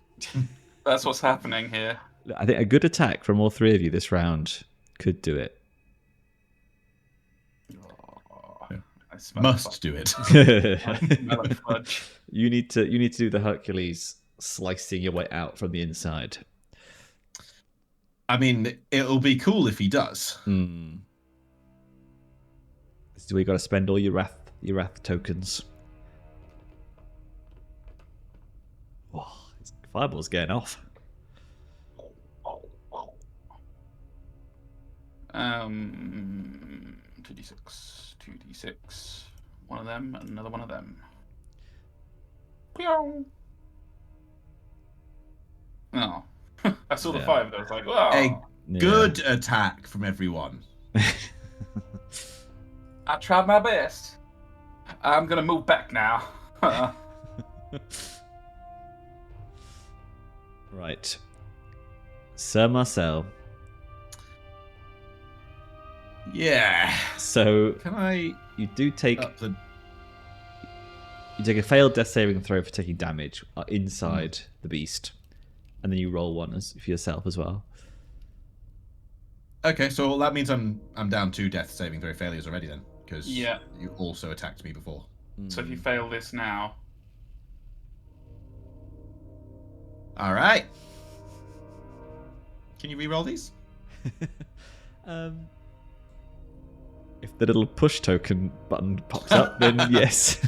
That's what's happening here. I think a good attack from all three of you this round could do it. Oh, I smell Must do it. I smell a fudge. You need to do the Hercules slicing your way out from the inside. I mean, it'll be cool if he does. This is where you got to spend all your wrath tokens. Whoa, fireball's getting off. 2d6, one of them, and another one of them. Pew! Oh, I saw the 5 though. I was like, wow. A good attack from everyone. I tried my best. I'm gonna move back now. Right. Sir Marcel. Yeah. So Can I you do take up the... you take a failed death saving throw for taking damage inside the beast, and then you roll one for yourself as well. Okay, so that means I'm down 2 death saving throw failures already then, because Yeah. you also attacked me before. So if you fail this now, All right. Can you re-roll these? If the little push token button pops up, then yes.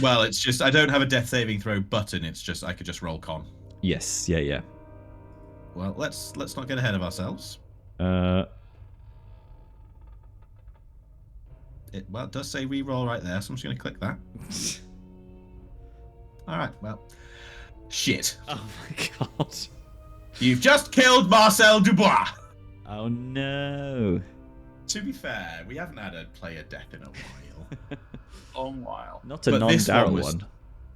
Well, it's just I don't have a death saving throw button. It's just I could just roll con. Yes, yeah. Well, let's not get ahead of ourselves. Uh, It does say re-roll right there, so I'm just going to click that. All right. Well, shit. oh my god. You've just killed Marcel Dubois. Oh no. To be fair, we haven't had a player death in a while. long while. Not a But this non-Daryl one one.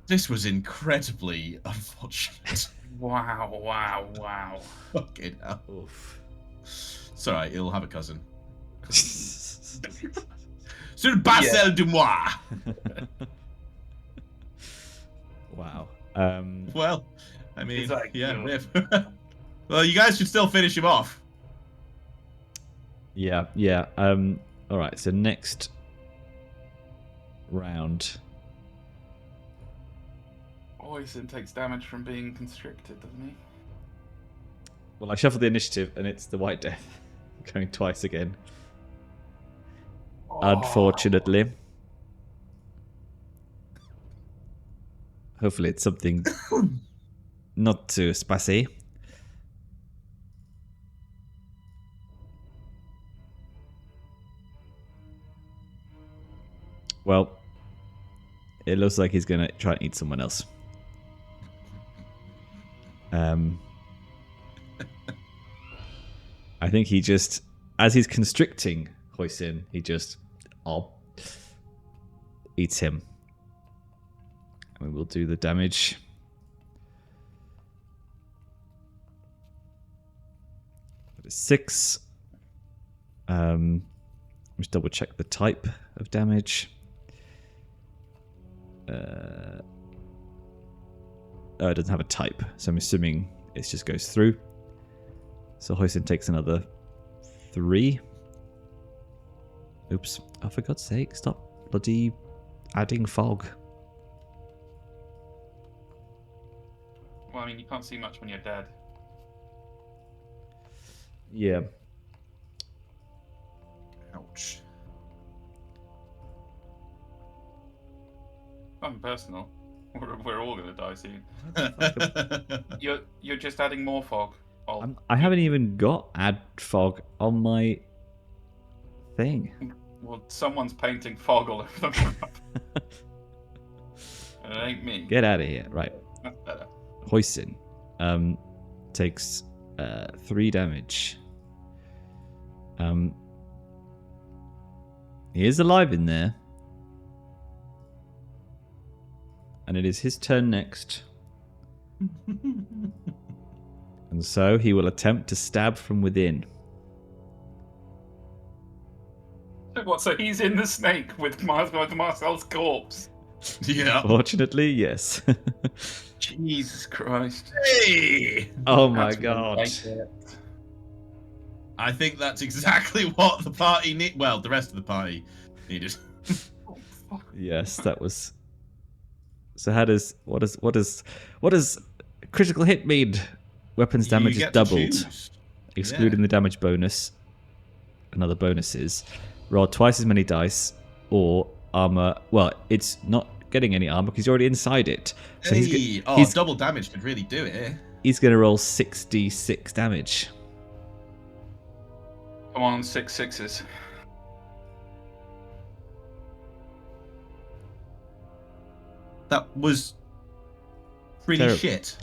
This was incredibly unfortunate. Wow. Fucking hell. Oof. It's alright, he'll have a cousin. Sir Marcel Dubois. Wow. Well, I mean, He's like, yeah. you we- well, you guys should still finish him off. Yeah. All right. So next round. Hoisin takes damage from being constricted, doesn't he? Well, I shuffled the initiative, and it's the White Death going twice again. Unfortunately. Hopefully, it's something not too spicy. Well, it looks like he's going to try and eat someone else. I think he just, as he's constricting Hoisin, he just eats him. And we will do the damage. That is 6. Just double check the type of damage. It doesn't have a type, so I'm assuming it just goes through. So Hoisin takes another 3. Oops. Oh, for God's sake, stop bloody adding fog. Well, I mean, you can't see much when you're dead. Yeah. Ouch. I'm personal. We're all gonna die soon. You're just adding more fog. I haven't even got add fog on my thing. Well, someone's painting fog all over the map. It ain't me. Get out of here. Right. That's better. Hoisin takes 3 damage. He is alive in there. And it is his turn next. And so he will attempt to stab from within. What? So he's in the snake with Marcel's corpse. Yeah. Fortunately, yes. Jesus Christ! Hey! Oh my That's god. I think that's exactly what the party need. Well, the rest of the party needed. Yes, that was. So how does what does critical hit mean? Weapons damage is doubled, excluding the damage bonus and other bonuses. Roll twice as many dice, or armor. Well, it's not getting any armor because you're already inside it. So he's double damage could really do it. He's going to roll 6d6 damage. Come on, 6 6s. That was pretty Terrible. shit.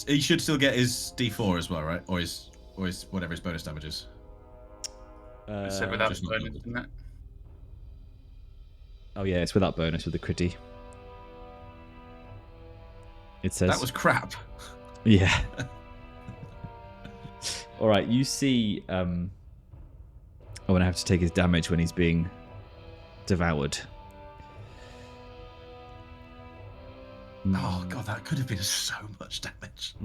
He should still get his D4 as well, right? Or his whatever his bonus damage is. So without just the not bonus, double. isn't it? Oh yeah, it's without bonus with the critty. It says That was crap. yeah. All right, you see. Oh, and I have to take his damage when he's being devoured. Oh god, that could have been so much damage.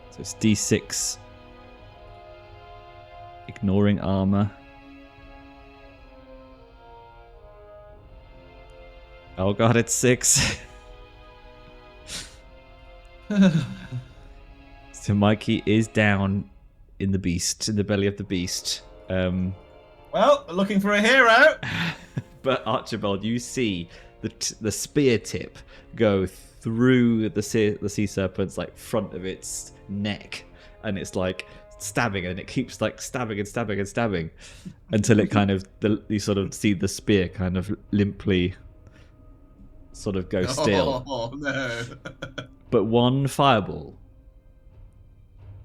So it's D6. Ignoring armor. Oh god, it's 6. So Mikey is down in the beast, in the belly of the beast. Well, looking for a hero. But Archibald, you see the spear tip go through the sea serpent's like front of its neck, and it's like stabbing, and it keeps like stabbing and stabbing and stabbing until it kind of you sort of see the spear kind of limply sort of go still. Oh no! But one fireball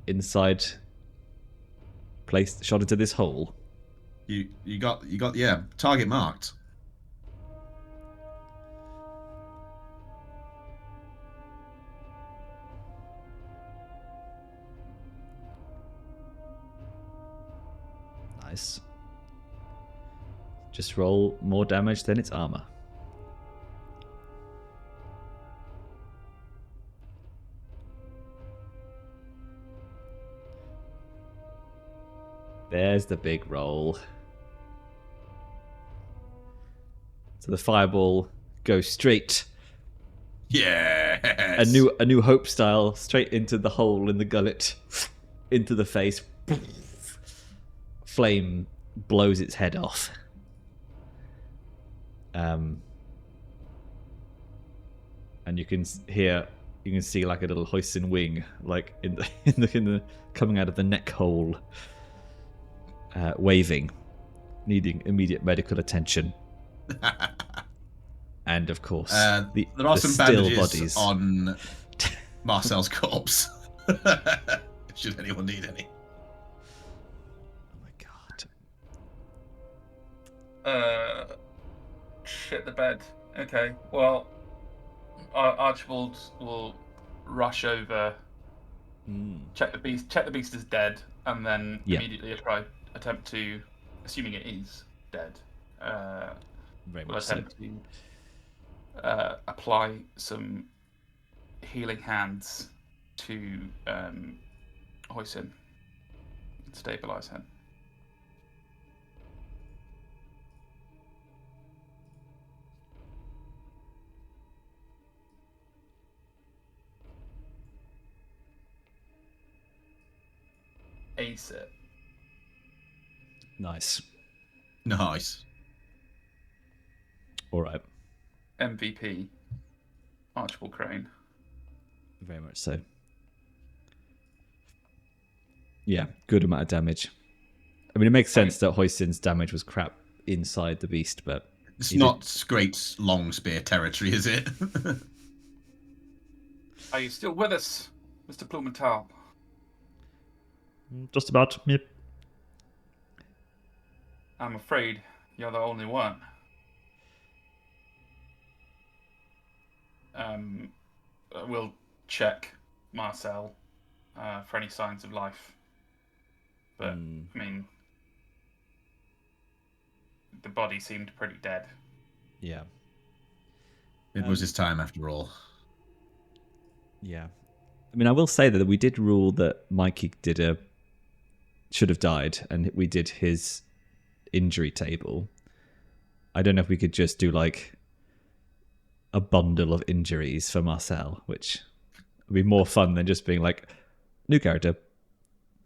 inside placed shot into this hole. You got target marked. Nice. Just roll more damage than its armor. There's the big roll. So the fireball goes straight. Yes. A new hope style, straight into the hole in the gullet, into the face. Flame blows its head off. And you can see like a little Hoisin wing, like in the coming out of the neck hole, waving, needing immediate medical attention. And of course, there are some still bandages bodies on Marcel's corpse. Should anyone need any? Oh my god. Shit the bed. Okay, well, Archibald will rush over, check the beast is dead, and then immediately attempt to, assuming it is dead, Very will much so. attempt to apply some healing hands to Hoisin stabilize him. Ace it. Nice. Nice. All right. MVP. Archibald Kreyn. Very much so. Yeah, good amount of damage. I mean, it makes sense that Hoisin's damage was crap inside the beast, but It's not great long spear territory, is it? Are you still with us, Mr. Plumental? just about. Yep. I'm afraid you're the only one. We'll check Marcel for any signs of life. But, I mean, the body seemed pretty dead. Yeah. It was his time after all. Yeah. I mean, I will say that we did rule that Mikey should have died, and we did his injury table. I don't know if we could just do like a bundle of injuries for Marcel, which would be more fun than just being like, new character.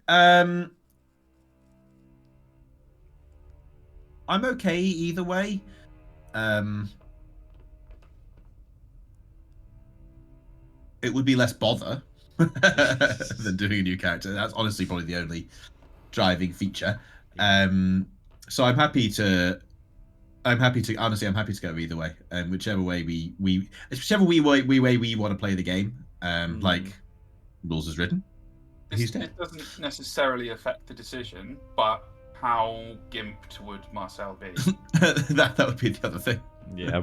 I'm okay either way. It would be less bother than doing a new character. That's honestly probably the only driving feature. So I'm happy to honestly, I'm happy to go either way. Whichever way we want to play the game. Like rules as written. It doesn't necessarily affect the decision, but how gimped would Marcel be? that would be the other thing. Yeah.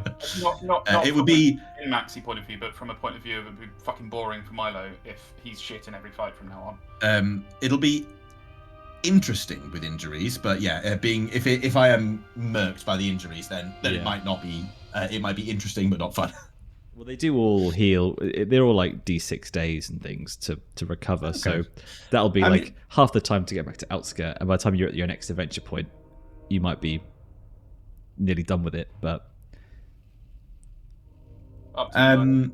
Not it would be in Maxi point of view, but from a point of view of it would be fucking boring for Milo if he's shit in every fight from now on. It'll be interesting with injuries, but yeah, if I am murked by the injuries, then it might not be. It might be interesting, but not fun. Well, they do all heal. They're all like D6 days and things to recover. Okay. So that'll be half the time to get back to Outskirt. And by the time you're at your next adventure point, you might be nearly done with it. But don't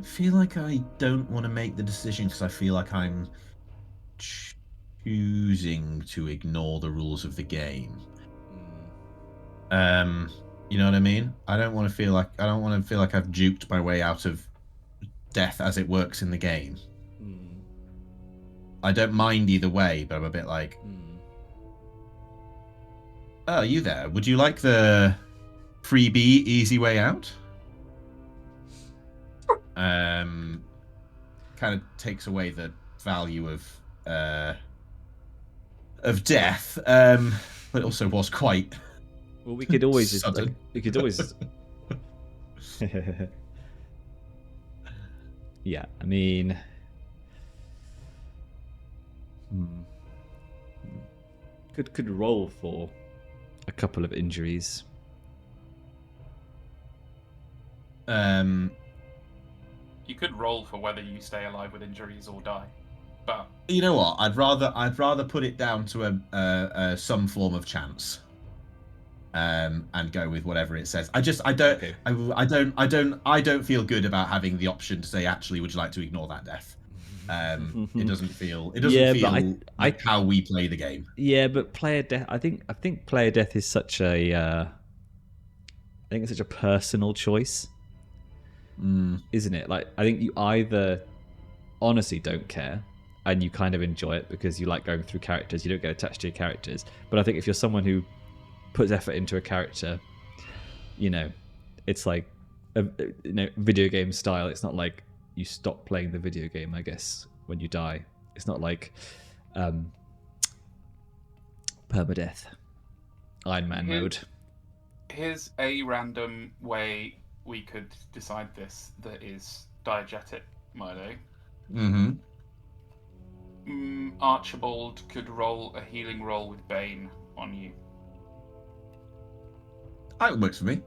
feel like I don't want to make the decision because I feel like I'm choosing to ignore the rules of the game. You know what I mean? I don't want to feel like I've juked my way out of death as it works in the game. I don't mind either way, but I'm a bit like, oh, you there? Would you like the freebie easy way out? Kind of takes away the value of death, but it also was quite. Well, we could always sudden. Yeah, I mean, could roll for a couple of injuries. You could roll for whether you stay alive with injuries or die, but you know what? I'd rather put it down to a some form of chance, and go with whatever it says. I don't feel good about having the option to say, actually, would you like to ignore that death? It doesn't feel like how we play the game. Yeah, but player death. I think player death is such a. I think it's such a personal choice. Isn't it? Like, I think you either honestly don't care and you kind of enjoy it because you like going through characters, you don't get attached to your characters. But I think if you're someone who puts effort into a character, it's like video game style. It's not like you stop playing the video game, I guess, when you die. It's not like permadeath, Iron Man mode. Here's a random way we could decide this that is diegetic, Milo. Archibald could roll a healing roll with Bane on you. That works for me.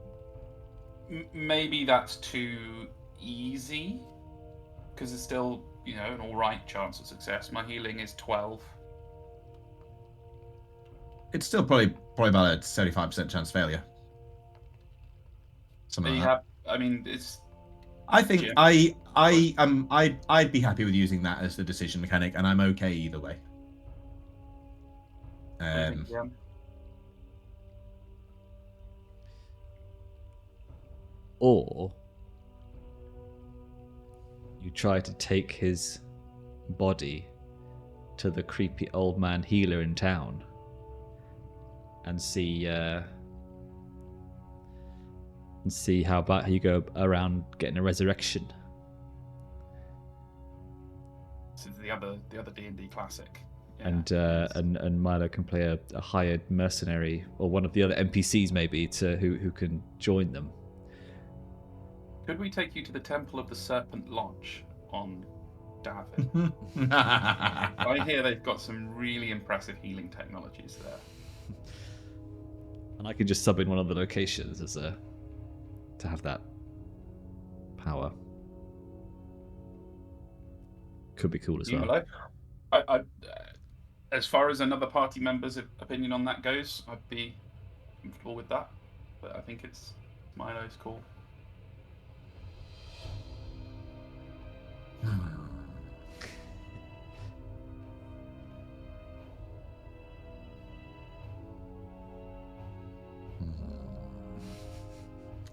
Maybe that's too easy, because there's still, an alright chance of success. My healing is 12. It's still probably about a 75% chance of failure. Something like that. I mean, it's. I think Yeah. I'd be happy with using that as the decision mechanic, and I'm okay either way. Or you try to take his body to the creepy old man healer in town and see how about you go around getting a resurrection. This is the other D&D classic. Yeah, and Milo can play a hired mercenary or one of the other NPCs maybe who can join them. Could we take you to the Temple of the Serpent Lodge on David? I hear they've got some really impressive healing technologies there. And I can just sub in one of the locations to have that power. Could be cool as well. Milo? I as far as another party member's opinion on that goes, I'd be comfortable with that. But I think it's Milo's call.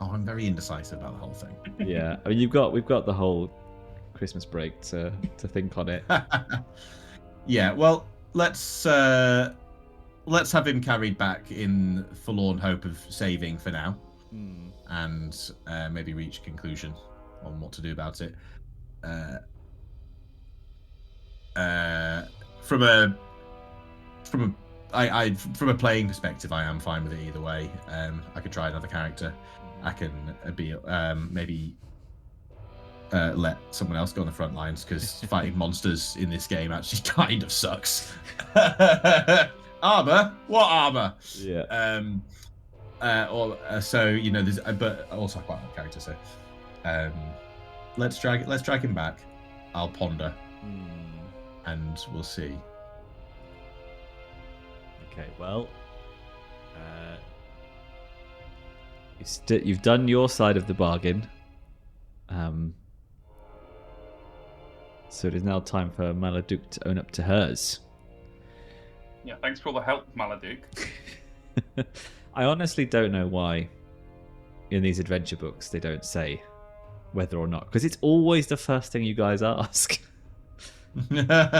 Oh, I'm very indecisive about the whole thing. Yeah, I mean, we've got the whole Christmas break to think on it. Yeah, well, let's have him carried back in forlorn hope of saving for now, and maybe reach a conclusion on what to do about it. From a playing perspective, I am fine with it either way. I could try another character. I can maybe let someone else go on the front lines, because fighting monsters in this game actually kind of sucks. Armor? What armor? Yeah. So there's, but also I quite like the character. So let's drag him back. I'll ponder, and we'll see. Okay. Well, you've done your side of the bargain. So it is now time for Maladuk to own up to hers. Yeah, thanks for all the help, Maladuk. I honestly don't know why in these adventure books they don't say whether or not, because it's always the first thing you guys ask.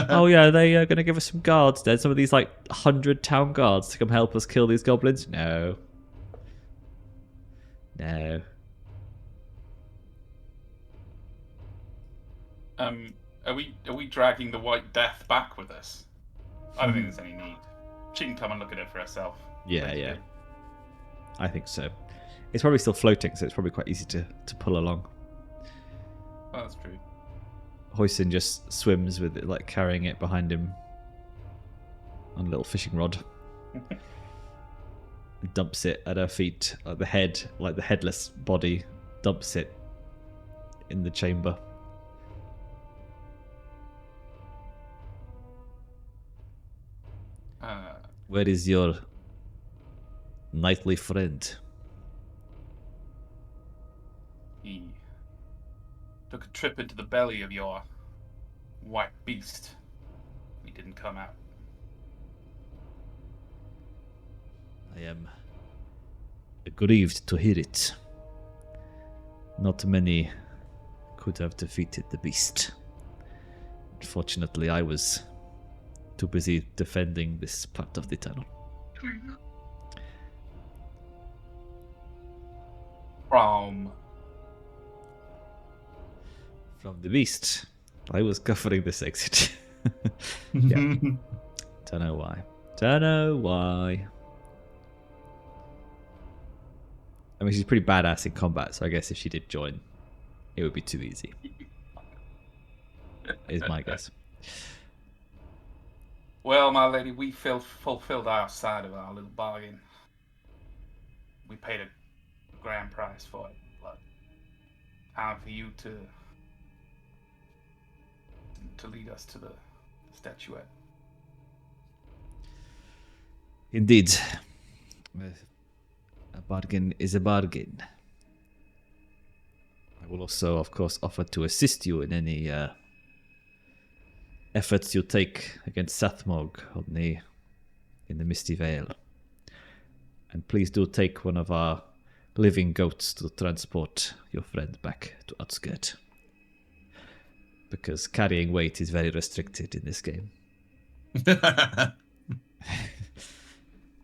Oh yeah, they are going to give us some guards. There's some of these 100 town guards to come help us kill these goblins. No. Are we dragging the White Death back with us? I don't think there's any need. She can come and look at it for herself. Yeah. I think so. It's probably still floating, so it's probably quite easy to pull along. Oh, that's true. Hoisin just swims with it, carrying it behind him on a little fishing rod. Dumps it at her feet, the head, the headless body, dumps it in the chamber. Where is your knightly friend? He took a trip into the belly of your white beast. He didn't come out. I am grieved to hear it. Not many could have defeated the beast. Unfortunately, I was too busy defending this part of the tunnel. From the beast. I was covering this exit. Yeah. Don't know why. I mean, she's pretty badass in combat, so I guess if she did join, it would be too easy. Is my guess. Well, my lady, we fulfilled our side of our little bargain. We paid a grand price for it, but have you to lead us to the statuette. Indeed. A bargain is a bargain. I will also, of course, offer to assist you in any efforts you take against Sathmog in the Misty Vale. And please do take one of our living goats to transport your friend back to Outskirt. Because carrying weight is very restricted in this game.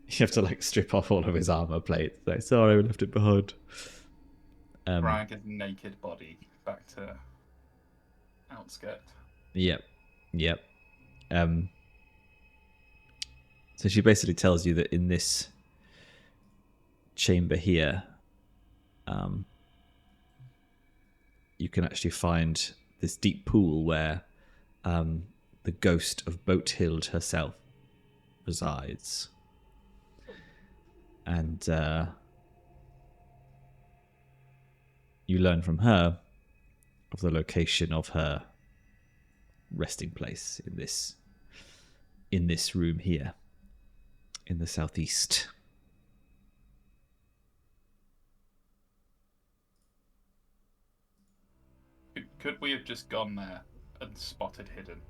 You have to like strip off all of his armor plate. Like, sorry, we left it behind. Drag his naked body back to Outskirt. Yep. So she basically tells you that in this chamber here, you can actually find this deep pool where the ghost of Bothild herself resides. And you learn from her of the location of her resting place in this room here in the southeast. Could we have just gone there and spotted hidden?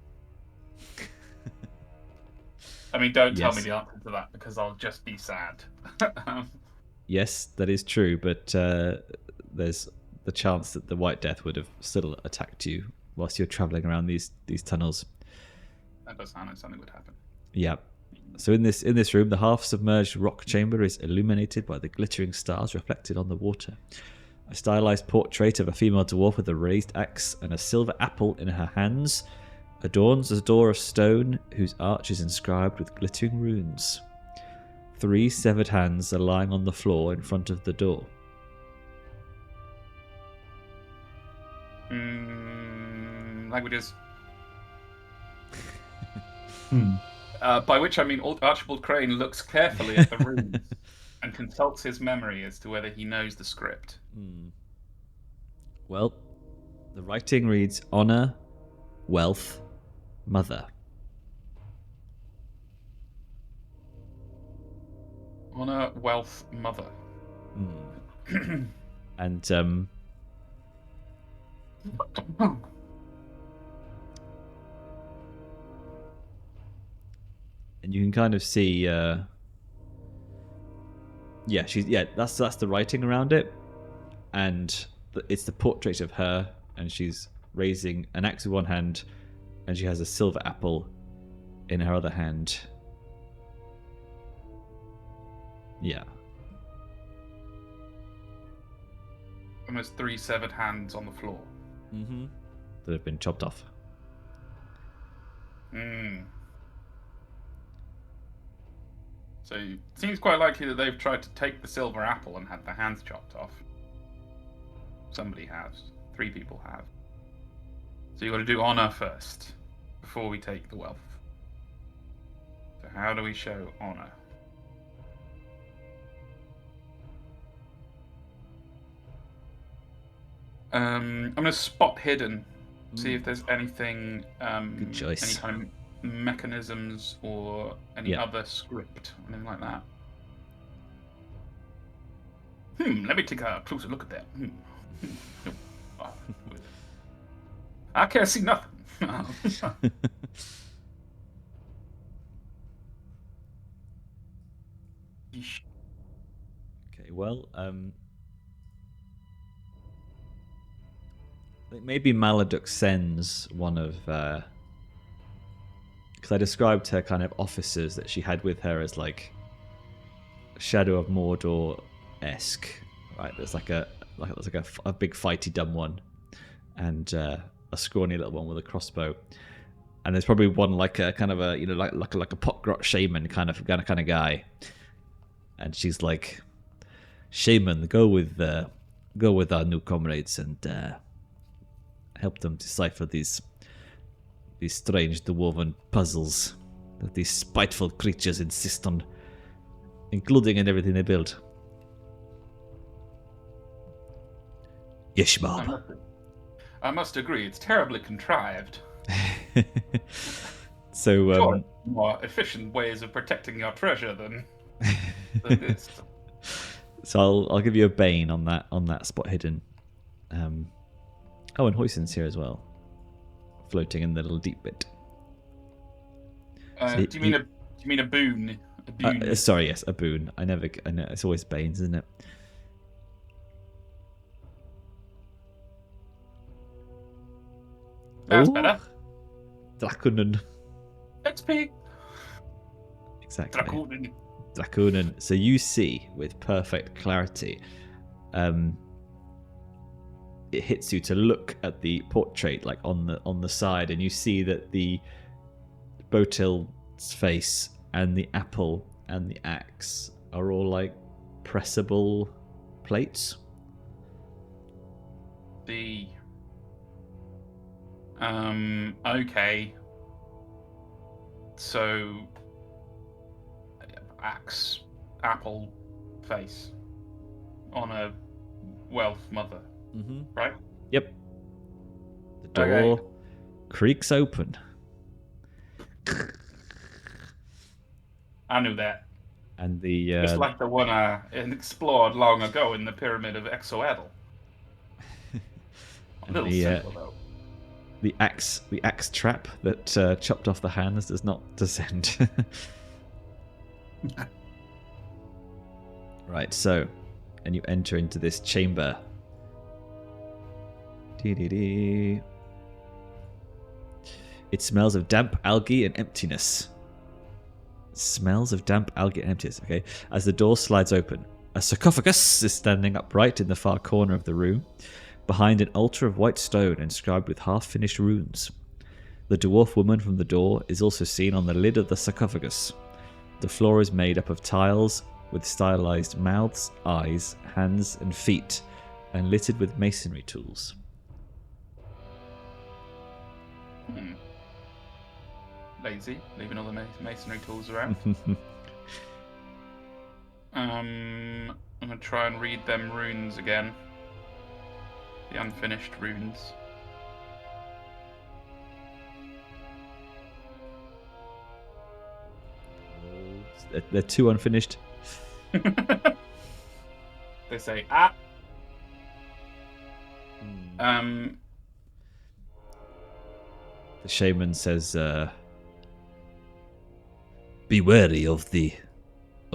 I mean, don't tell me the answer to that because I'll just be sad. Yes, that is true, but there's the chance that the White Death would have still attacked you whilst you're travelling around these tunnels. That does sound like something would happen. Yeah. So in this room, the half-submerged rock chamber is illuminated by the glittering stars reflected on the water. A stylized portrait of a female dwarf with a raised axe and a silver apple in her hands adorns a door of stone whose arch is inscribed with glittering runes. 3 severed hands are lying on the floor in front of the door. Languages. By which I mean Archibald Kreyn looks carefully at the runes and consults his memory as to whether he knows the script. Well, the writing reads honor, wealth, mother. Honor, wealth, mother. And and you can kind of see that's the writing around it, and it's the portrait of her, and she's raising an axe with one hand and she has a silver apple in her other hand. Yeah. And there's 3 severed hands on the floor. That have been chopped off. So it seems quite likely that they've tried to take the silver apple and had their hands chopped off. Somebody has. 3 people have. So you've got to do honor first before we take the wealth. So how do we show honor? I'm going to spot hidden. See if there's anything, Good choice. any kind of mechanisms or any other script or anything like that. Let me take a closer look at that. I can't see nothing. Okay, well, I think maybe Maladuk sends one of, because I described her kind of officers that she had with her as like Shadow of Mordor-esque, right? There's like a big fighty dumb one, and a scrawny little one with a crossbow, and there's probably one like a kind of a like a potgrot shaman kind of guy, and she's like, shaman, go with our new comrades and help them decipher these strange dwarven puzzles that these spiteful creatures insist on including in everything they build. Yes, Bob. I must agree, it's terribly contrived. So, Sure, more efficient ways of protecting your treasure than this. so I'll give you a bane on that spot hidden. Oh, and Hoisin's here as well, floating in the little deep bit. Do you mean a boon? A boon. Sorry, yes, a boon. I know it's always banes, isn't it? That's Ooh. better. Draconen. XP. Exactly. Draconen. So you see with perfect clarity, it hits you to look at the portrait like on the side, and you see that the Bothild's face and the apple and the axe are all pressable plates. Okay. So, axe, apple, face on a wealth mother, right? Yep. The door creaks open. I knew that. And the just like the one I explored long ago in the pyramid of Exoedel. A little simpler though. The axe trap that chopped off the hands does not descend. Right, so, and you enter into this chamber. It smells of damp algae and emptiness. Okay. As the door slides open, a sarcophagus is standing upright in the far corner of the room, behind an altar of white stone inscribed with half-finished runes. The dwarf woman from the door is also seen on the lid of the sarcophagus. The floor is made up of tiles with stylized mouths, eyes, hands, and feet, and littered with masonry tools. Lazy, leaving all the masonry tools around. I'm gonna try and read them runes again. The unfinished runes. They're too unfinished. They say The shaman says, "Be wary of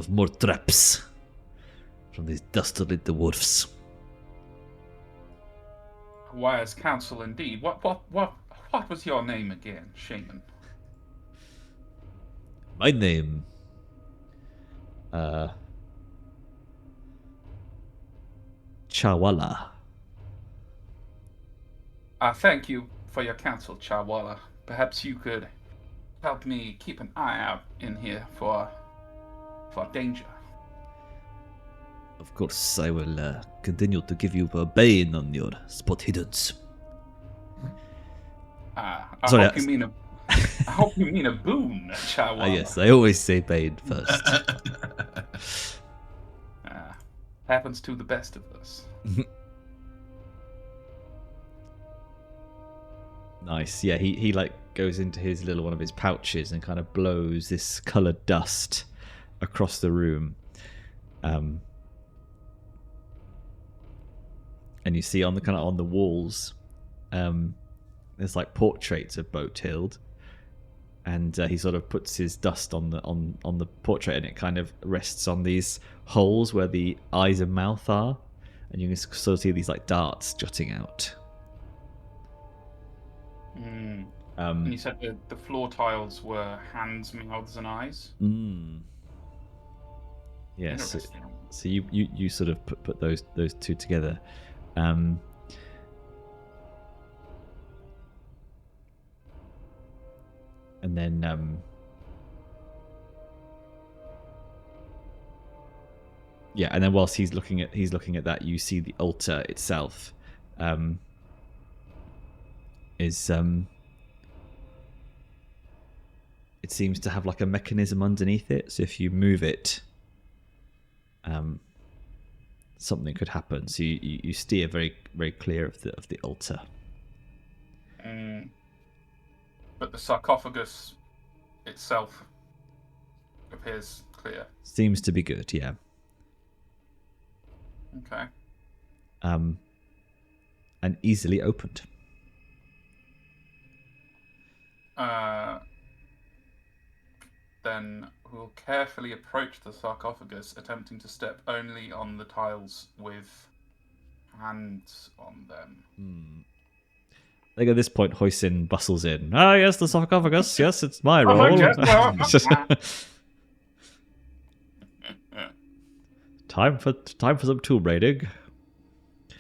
more traps from these dastardly dwarfs." Wise counsel indeed. What was your name again, shaman? My name, Chawala. Thank you for your counsel, Chawala. Perhaps you could help me keep an eye out in here for danger. Of course, I will continue to give you a bane on your spot hiddens. I hope you mean a boon, Chawala. Yes, I always say bane first. Happens to the best of us. Nice. Yeah, he goes into his little one of his pouches and kind of blows this coloured dust across the room. And you see on the walls, there's portraits of Bothild, and he sort of puts his dust on the portrait, and it kind of rests on these holes where the eyes and mouth are, and you can sort of see these darts jutting out. And you said the floor tiles were hands, mouths, and eyes. Yes. So you sort of put those two together. And then and then whilst he's looking at that, you see the altar itself is it seems to have a mechanism underneath it. So if you move it, something could happen. So you steer very, very clear of the altar. But the sarcophagus itself appears clear. Seems to be good, yeah. Okay. And easily opened. Then we'll carefully approach the sarcophagus, attempting to step only on the tiles with hands on them. I think at this point, Hoisin bustles in. Ah, yes, the sarcophagus. Yes, it's my Oh, role. yes. Time for some tomb raiding.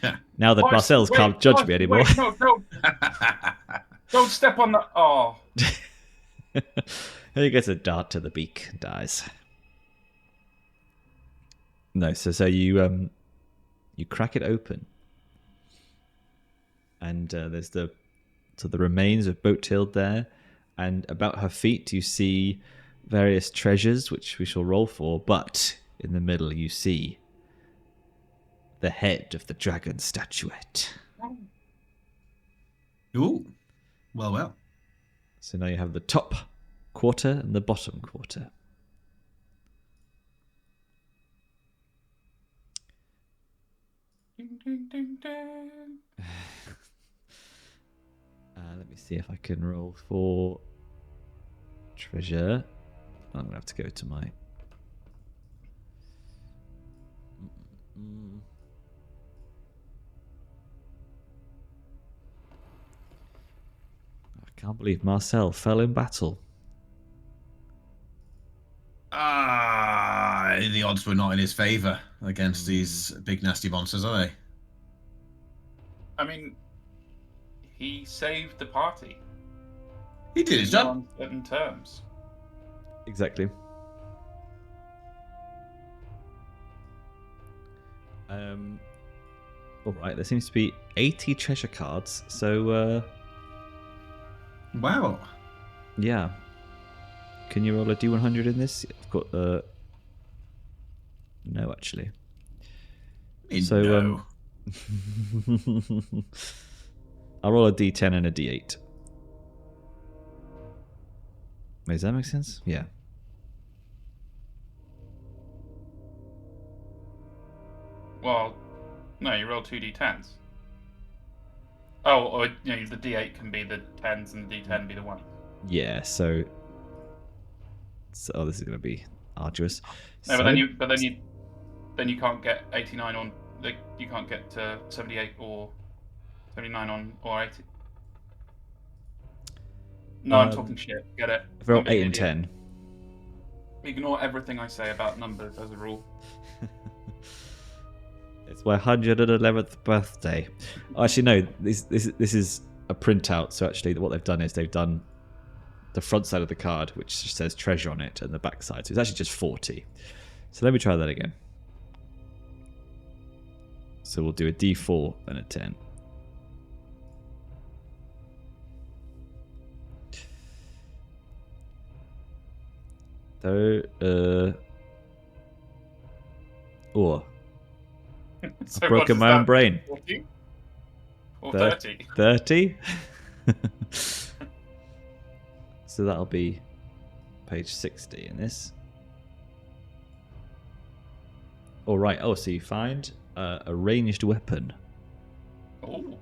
Yeah. Now that Marcel's can't judge me anymore. Wait, no, don't step on the. Oh. He gets a dart to the beak, and dies. No, so you crack it open, and there's the remains of Bothild there, and about her feet you see various treasures, which we shall roll for, but in the middle you see the head of the dragon statuette. Ooh. Well. So now you have the top quarter and the bottom quarter. Ding, ding, ding, ding. Let me see if I can roll for treasure. I'm going to have to go to my... I can't believe Marcel fell in battle. The odds were not in his favour against these big nasty monsters, are they? I mean, he saved the party. He did his job. On certain terms. Exactly. All right, there seems to be 80 treasure cards. So, Wow. yeah. Can you roll a D100 in this? I've got no, actually. So, No. I'll roll a D10 and a D8. Wait, does that make sense? Yeah. Well, no, you roll 2d10s. Oh, or the d8 can be the 10s and the d10 be the 1. Yeah, so this is going to be arduous. No, So- but then you can't get 89 on. You can't get 78 or 79 on or 80. No, I'm talking shit. Get it? If I roll I'm being 8 an and idiot. 10. Ignore everything I say about numbers as a rule. It's my 111th birthday. Actually, no. This is a printout. So actually, what they've done is they've done the front side of the card, which just says treasure on it, and the back side. So it's actually just 40. So let me try that again. So we'll do a D4 and a 10. Oh. So I've broken what my is own that, brain. 40? Or 30. 30? 30? So that'll be page 60 in this. All right. Oh, so you find a ranged weapon. Oh.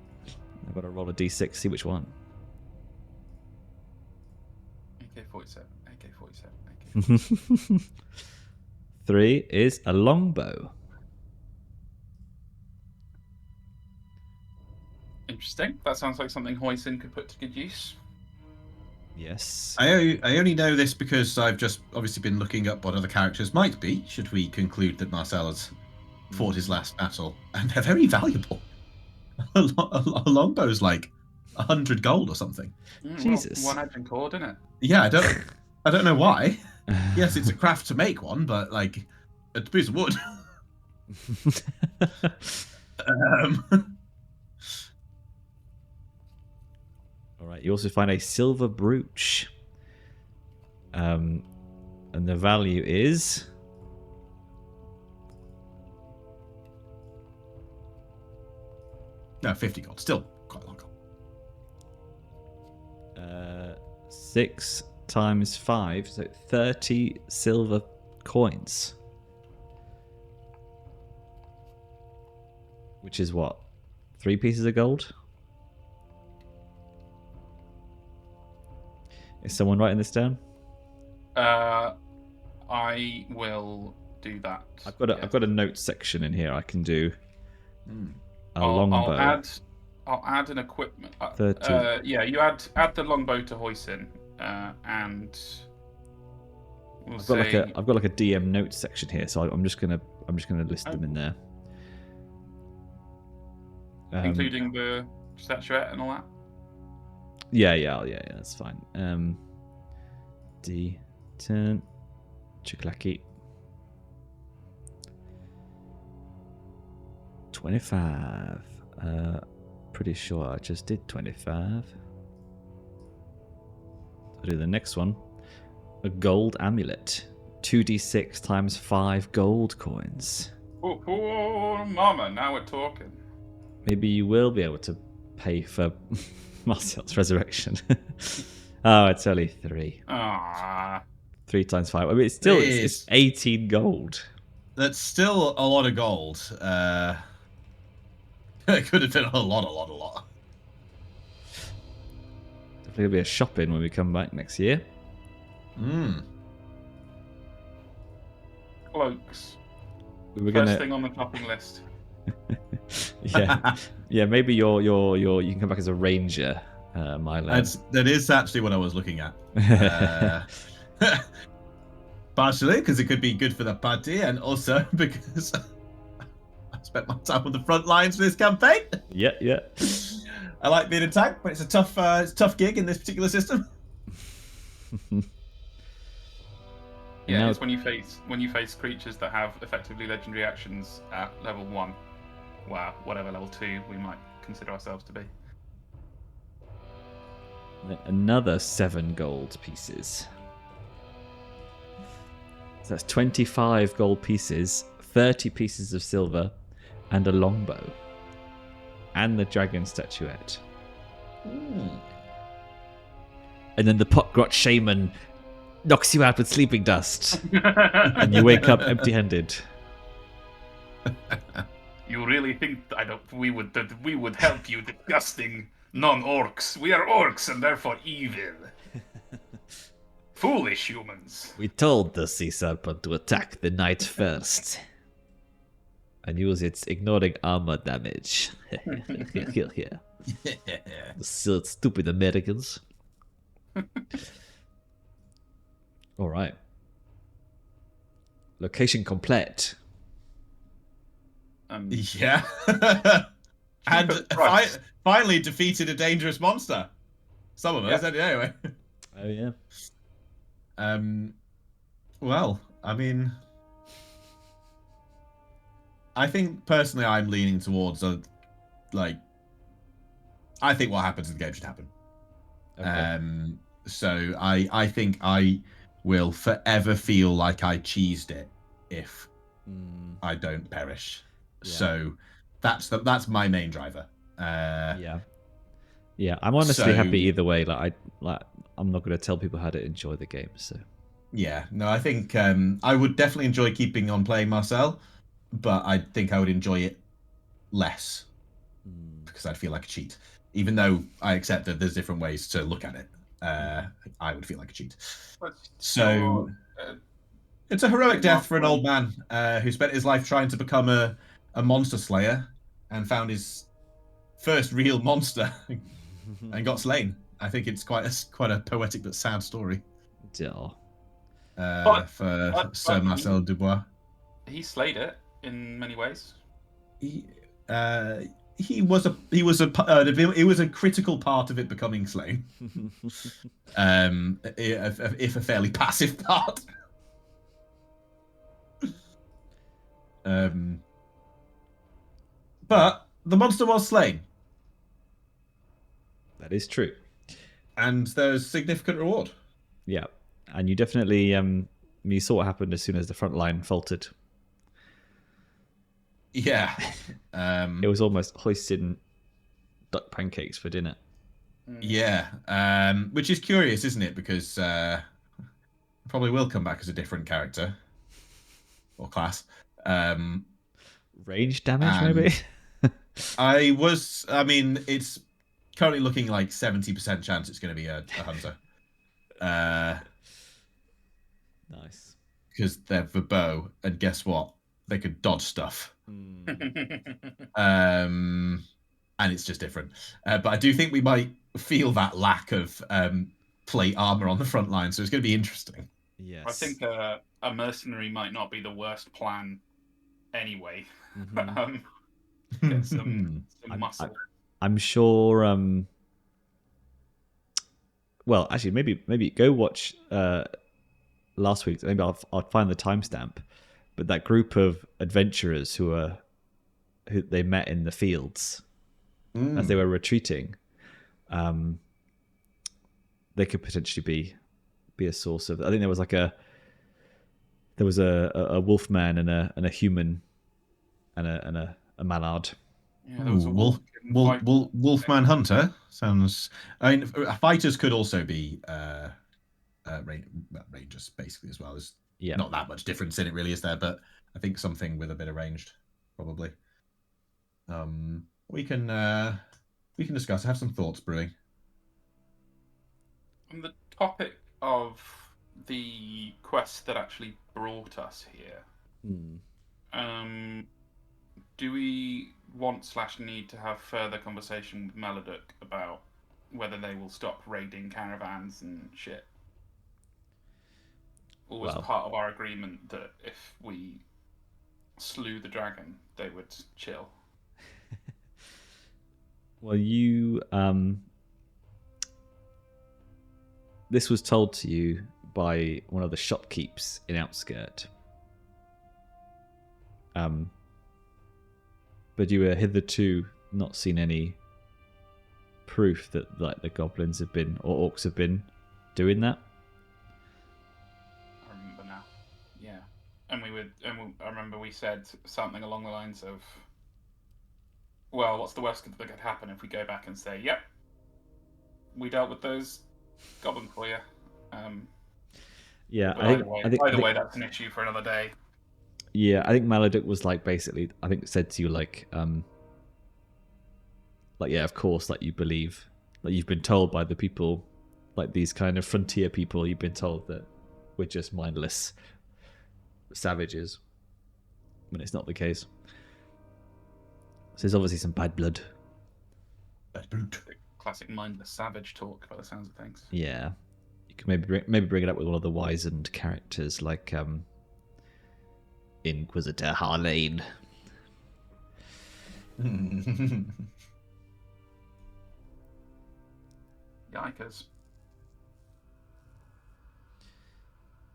I've got to roll a d6, see which one. AK-47. AK-47. 3 is a longbow. Interesting. That sounds like something Hoisin could put to good use. Yes. I only know this because I've just obviously been looking up what other characters might be, should we conclude that Marcel has fought his last battle. And they're very valuable. A longbow's like 100 gold or something. Jesus. Well, one-edged and cord, isn't it? Yeah, I don't know why. Yes, it's a craft to make one, but like it's a piece of wood. All right. You also find a silver brooch. And the value is No, 50 gold. Still quite a lot of gold. 6 times 5, so 30 silver coins. Which is what? 3 pieces of gold? Is someone writing this down? I will do that. I've got a notes section in here. I can do a I'll longbow. I'll add an equipment. 30. Yeah, you add the longbow to Hoisin, and we'll I've got like a DM notes section here, so I'm just gonna list them in there. including the statuette and all that. Yeah, that's fine. D10 Chiklaki 25. Pretty sure I just did 25. I'll do the next one. A gold amulet. 2d6 times 5 gold coins. Oh, mama, now we're talking. Maybe you will be able to pay for Marcel's resurrection. Oh, it's only 3. Ah, 3 times 5. I mean, it's 18 gold. That's still a lot of gold. It could have been a lot. Definitely gonna be a shopping when we come back next year. cloaks. We were First thing on the shopping list. yeah. Maybe you can come back as a ranger, Milo. That is actually what I was looking at. Partially because it could be good for the party, and also because I spent my time on the front lines for this campaign. Yeah. I like being attacked, but it's a tough gig in this particular system. Yeah, Now- it's when you face creatures that have effectively legendary actions at level 1. Wow, whatever level 2 we might consider ourselves to be. Another 7 gold pieces. So that's 25 gold pieces, 30 pieces of silver, and a longbow. And the dragon statuette. And then the potgrot shaman knocks you out with sleeping dust. And you wake up empty-handed. You really think that we would help you, disgusting non-orcs? We are orcs and therefore evil. Foolish humans. We told the sea serpent to attack the knight first. And use its ignoring armor damage. Yeah. So stupid Americans. Alright. Location complete. Yeah. And finally defeated a dangerous monster. Some of us, anyway. Oh, yeah. Well, I mean, I think personally I'm leaning towards I think what happens in the game should happen. Okay. So I think I will forever feel like I cheesed it if I don't perish. Yeah. So that's my main driver. Yeah, I'm honestly happy either way. I'm not going to tell people how to enjoy the game. So yeah, no, I think I would definitely enjoy keeping on playing Marcel, but I think I would enjoy it less because I'd feel like a cheat. Even though I accept that there's different ways to look at it, I would feel like a cheat. So it's a heroic death for an old man who spent his life trying to become a monster slayer and found his first real monster and got slain. I think it's quite a poetic but sad story. For Sir Marcel Dubois. He slayed it in many ways. He was a critical part of it becoming slain. If a fairly passive part. But the monster was slain. that is true. And there's significant reward. Yeah, and you definitely you saw what happened as soon as the front line faltered. Yeah. It was almost Hoisin duck pancakes for dinner. Yeah, which is curious, isn't it? Because probably will come back as a different character or class. Range damage, maybe. I mean, it's currently looking like 70% chance it's going to be a hunter. Nice. Because they're the bow, and guess what? They could dodge stuff. And it's just different. But I do think we might feel that lack of plate armor on the front line, so it's going to be interesting. Yes. I think a mercenary might not be the worst plan anyway. Get some muscle. I'm sure. Well, actually, maybe go watch last week's. Maybe I'll find the timestamp. But that group of adventurers who they met in the fields as they were retreating, they could potentially be a source of. I think there was a wolfman and a human and a Mallard. Yeah, there was a Wolfman Hunter sounds. I mean, fighters could also be rangers basically as well. There's not that much difference in it, really, is there? But I think something with a bit of ranged, probably. We can discuss. I have some thoughts brewing. On the topic of the quest that actually brought us here, do we want/need to have further conversation with Maladuk about whether they will stop raiding caravans and shit? Or was part of our agreement that if we slew the dragon, they would chill? Well, you this was told to you by one of the shopkeepers in Outskirt. But you were hitherto not seen any proof that like the goblins have been or orcs have been doing that. I remember now. Yeah, and I remember we said something along the lines of, "Well, what's the worst that could happen if we go back and say, yep, we dealt with those goblin for you." Yeah, either way, that's an issue for another day. Yeah, I think Maladuk was like basically, I think said to you like yeah, of course, like you believe, like you've been told by the people, like these kind of frontier people, you've been told that we're just mindless savages, when it's not the case. So there's obviously some bad blood. Bad blood. Classic mindless savage talk, by the sounds of things. Yeah, you could maybe bring it up with one of the wizened characters, like Inquisitor Harlane. Yikers.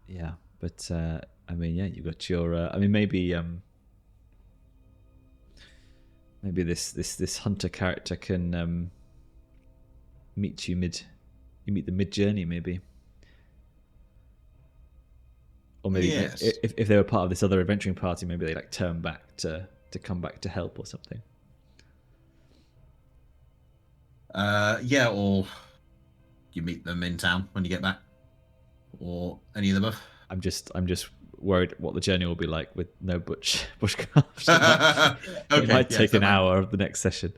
Yeah, but I mean, yeah, you got your. I mean, maybe this hunter character can meet you meet the mid journey, maybe. Or maybe yes. if they were part of this other adventuring party, maybe they like turn back to come back to help or something. Yeah, or you meet them in town when you get back, or any of the above. I'm just worried what the journey will be like with no bushcraft. It might take an hour of the next session.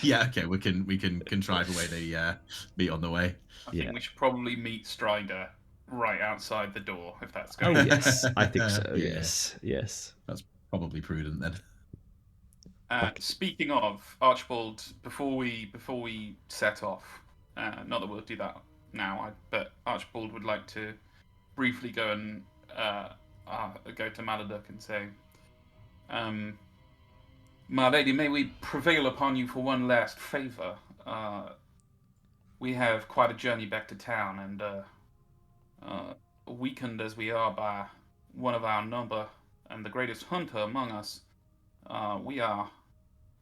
Yeah, okay, we can contrive a way to meet on the way. I think we should probably meet Strider right outside the door, if that's good. Oh yes, I think so. Yeah. Yes. That's probably prudent then. Speaking of Archibald, before we set off, not that we'll do that now, but Archibald would like to briefly go and go to Maladuk and say, "My lady, may we prevail upon you for one last favour? We have quite a journey back to town, and weakened as we are by one of our number and the greatest hunter among us, we are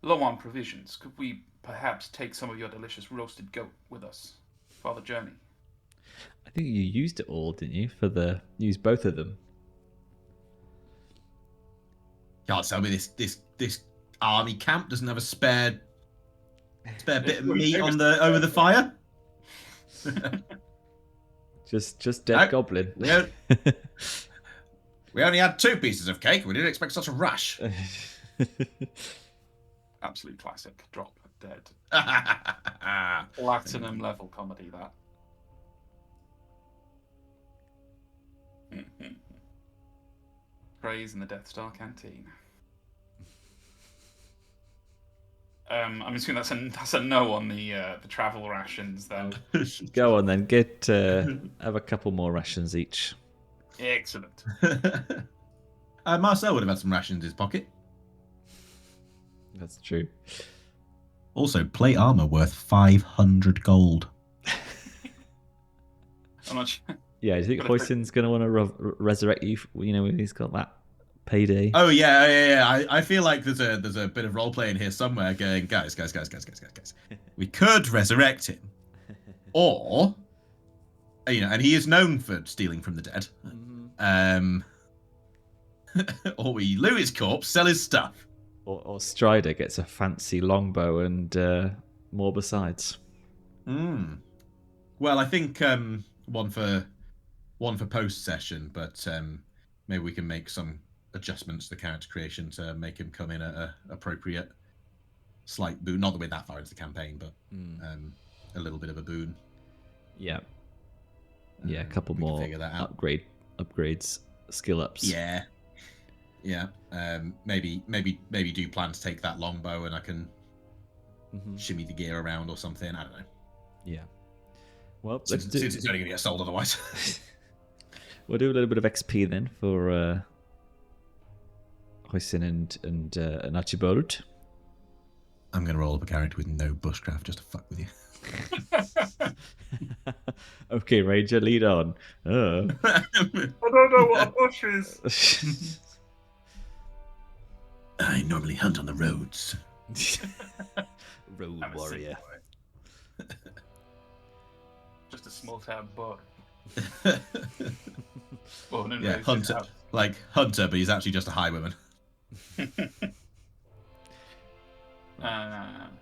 low on provisions. Could we perhaps take some of your delicious roasted goat with us for the journey?" I think you used it all, didn't you? Use both of them. Can't tell me this army camp doesn't have a spare Spare bit of meat on the over the fire. Just dead goblin. We only had 2 pieces of cake. We didn't expect such a rush. Absolute classic. Drop dead. Platinum level comedy, that. Praise in the Death Star canteen. I'm assuming that's a no on the travel rations then. Go on then. Have a couple more rations each. Excellent. Marcel would have had some rations in his pocket. That's true. Also, plate armor worth 500 gold. I'm not sure. Yeah, do you think Hoisin's going to want to resurrect you? When he's got that payday. Oh yeah. I feel like there's a bit of role play in here somewhere. Going, guys. We could resurrect him, or and he is known for stealing from the dead. Or we loot his corpse, sell his stuff. Or Strider gets a fancy longbow and more besides. Well, I think one for post session, but maybe we can make some adjustments to the character creation to make him come in at a appropriate slight boon. Not that we're that far into the campaign, but a little bit of a boon. Yeah. Yeah, a couple more figure that out. upgrades, skill ups. Yeah. Maybe do plan to take that longbow and I can shimmy the gear around or something. I don't know. Yeah. Well, since it's only going to get sold otherwise. We'll do a little bit of XP then for Hoisin and Archibald. I'm going to roll up a character with no bushcraft just to fuck with you. Okay, Ranger, lead on. I don't know what a bush is. I normally hunt on the roads. Road warrior. Just a small town boy. Born and Yeah, raised hunter, in house. like hunter, but he's actually just a highwayman.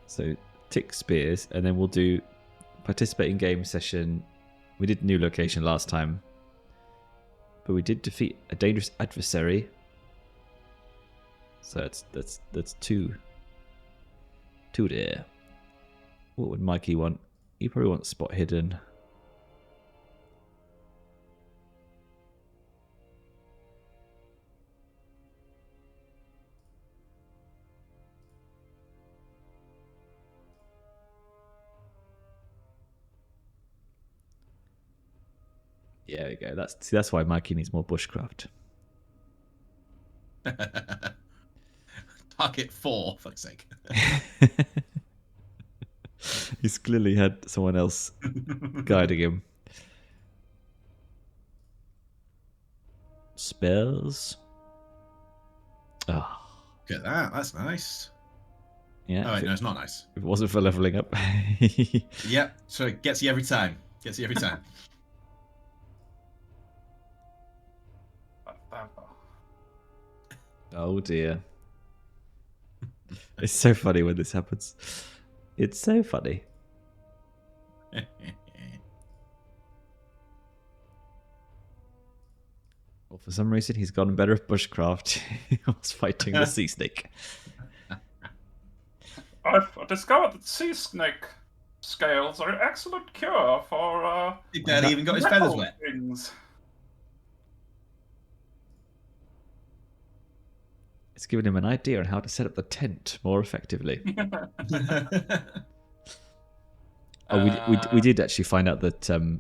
So tick spears, and then we'll do participate in game session. We did new location last time, but we did defeat a dangerous adversary. So that's two there. What would Mikey want? He probably wants spot hidden. Yeah, there we go. That's why Mikey needs more bushcraft. Target 4, fuck's sake. He's clearly had someone else guiding him. Spells. Oh. Look at that. That's nice. Yeah. Oh, wait, no, it's not nice. If it wasn't for leveling up. Yep. So it gets you every time. Oh dear. It's so funny when this happens. It's so funny. Well, for some reason, he's gotten better at bushcraft. He was fighting the sea snake. I've discovered that sea snake scales are an excellent cure for. He barely even got his feathers wet. Things. It's given him an idea on how to set up the tent more effectively. We did actually find out that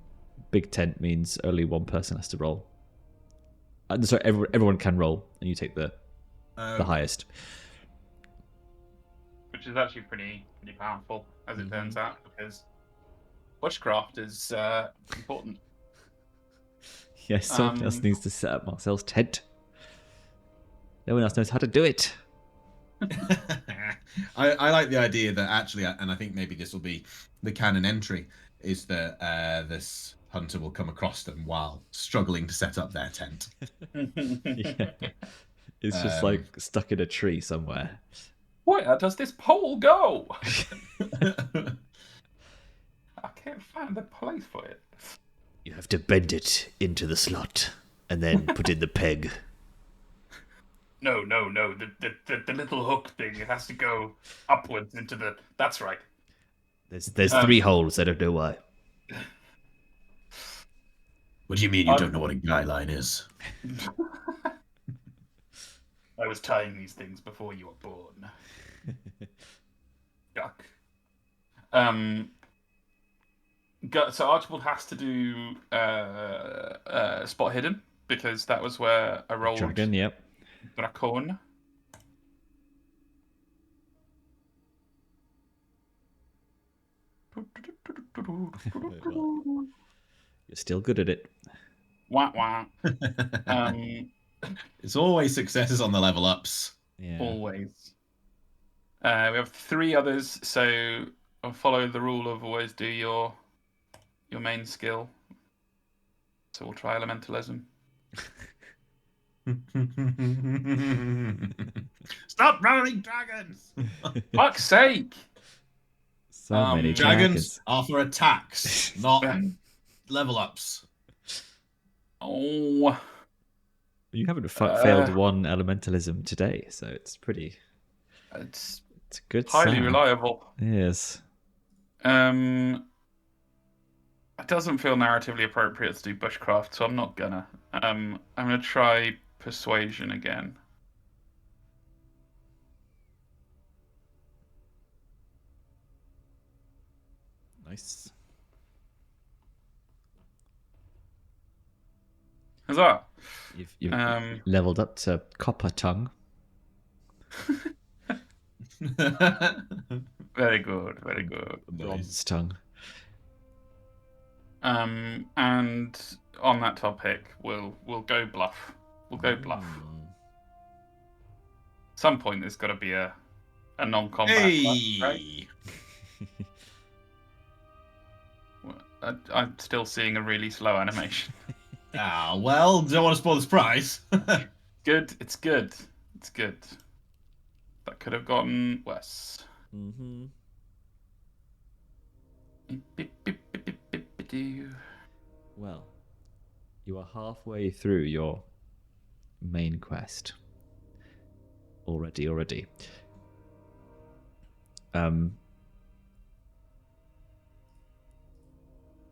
big tent means only one person has to roll. Sorry, everyone can roll, and you take the highest. Which is actually pretty powerful, as it turns out, because bushcraft is important. Yes, someone else needs to set up Marcel's tent. No one else knows how to do it. I like the idea that actually, and I think maybe this will be the canon entry, is that this hunter will come across them while struggling to set up their tent. Yeah. It's just like stuck in a tree somewhere. Where does this pole go? I can't find the place for it. You have to bend it into the slot and then put in the peg. No. The little hook thing. It has to go upwards into the. That's right. There's 3 holes. I don't know why. What do you mean you don't know what a guy line is? I was tying these things before you were born. Yuck. So Archibald has to do spot hidden because that was where I rolled Dragon, yep. Dracon. You're still good at it. Wah wah. It's always successes on the level ups. Yeah. Always. We have 3 others, so I'll follow the rule of always do your main skill. So we'll try elementalism. Stop running dragons! Fuck's sake! So many Dragons are for attacks, not level ups. Oh. You haven't failed one elementalism today, so it's pretty. It's It's a good. highly sign. reliable. Yes. It doesn't feel narratively appropriate to do bushcraft, so I'm not gonna. I'm gonna try persuasion again. Nice. Huzzah! You've leveled up to copper tongue. Very good, very good. Bronze tongue. And on that topic, we'll go bluff. We'll go bluff. At some point, there's got to be a non-combat. Hey! Right? I'm still seeing a really slow animation. Ah, well, don't want to spoil the surprise. Good. It's good. It's good. That could have gotten worse. Mm-hmm. Well, you are halfway through your main quest. Already.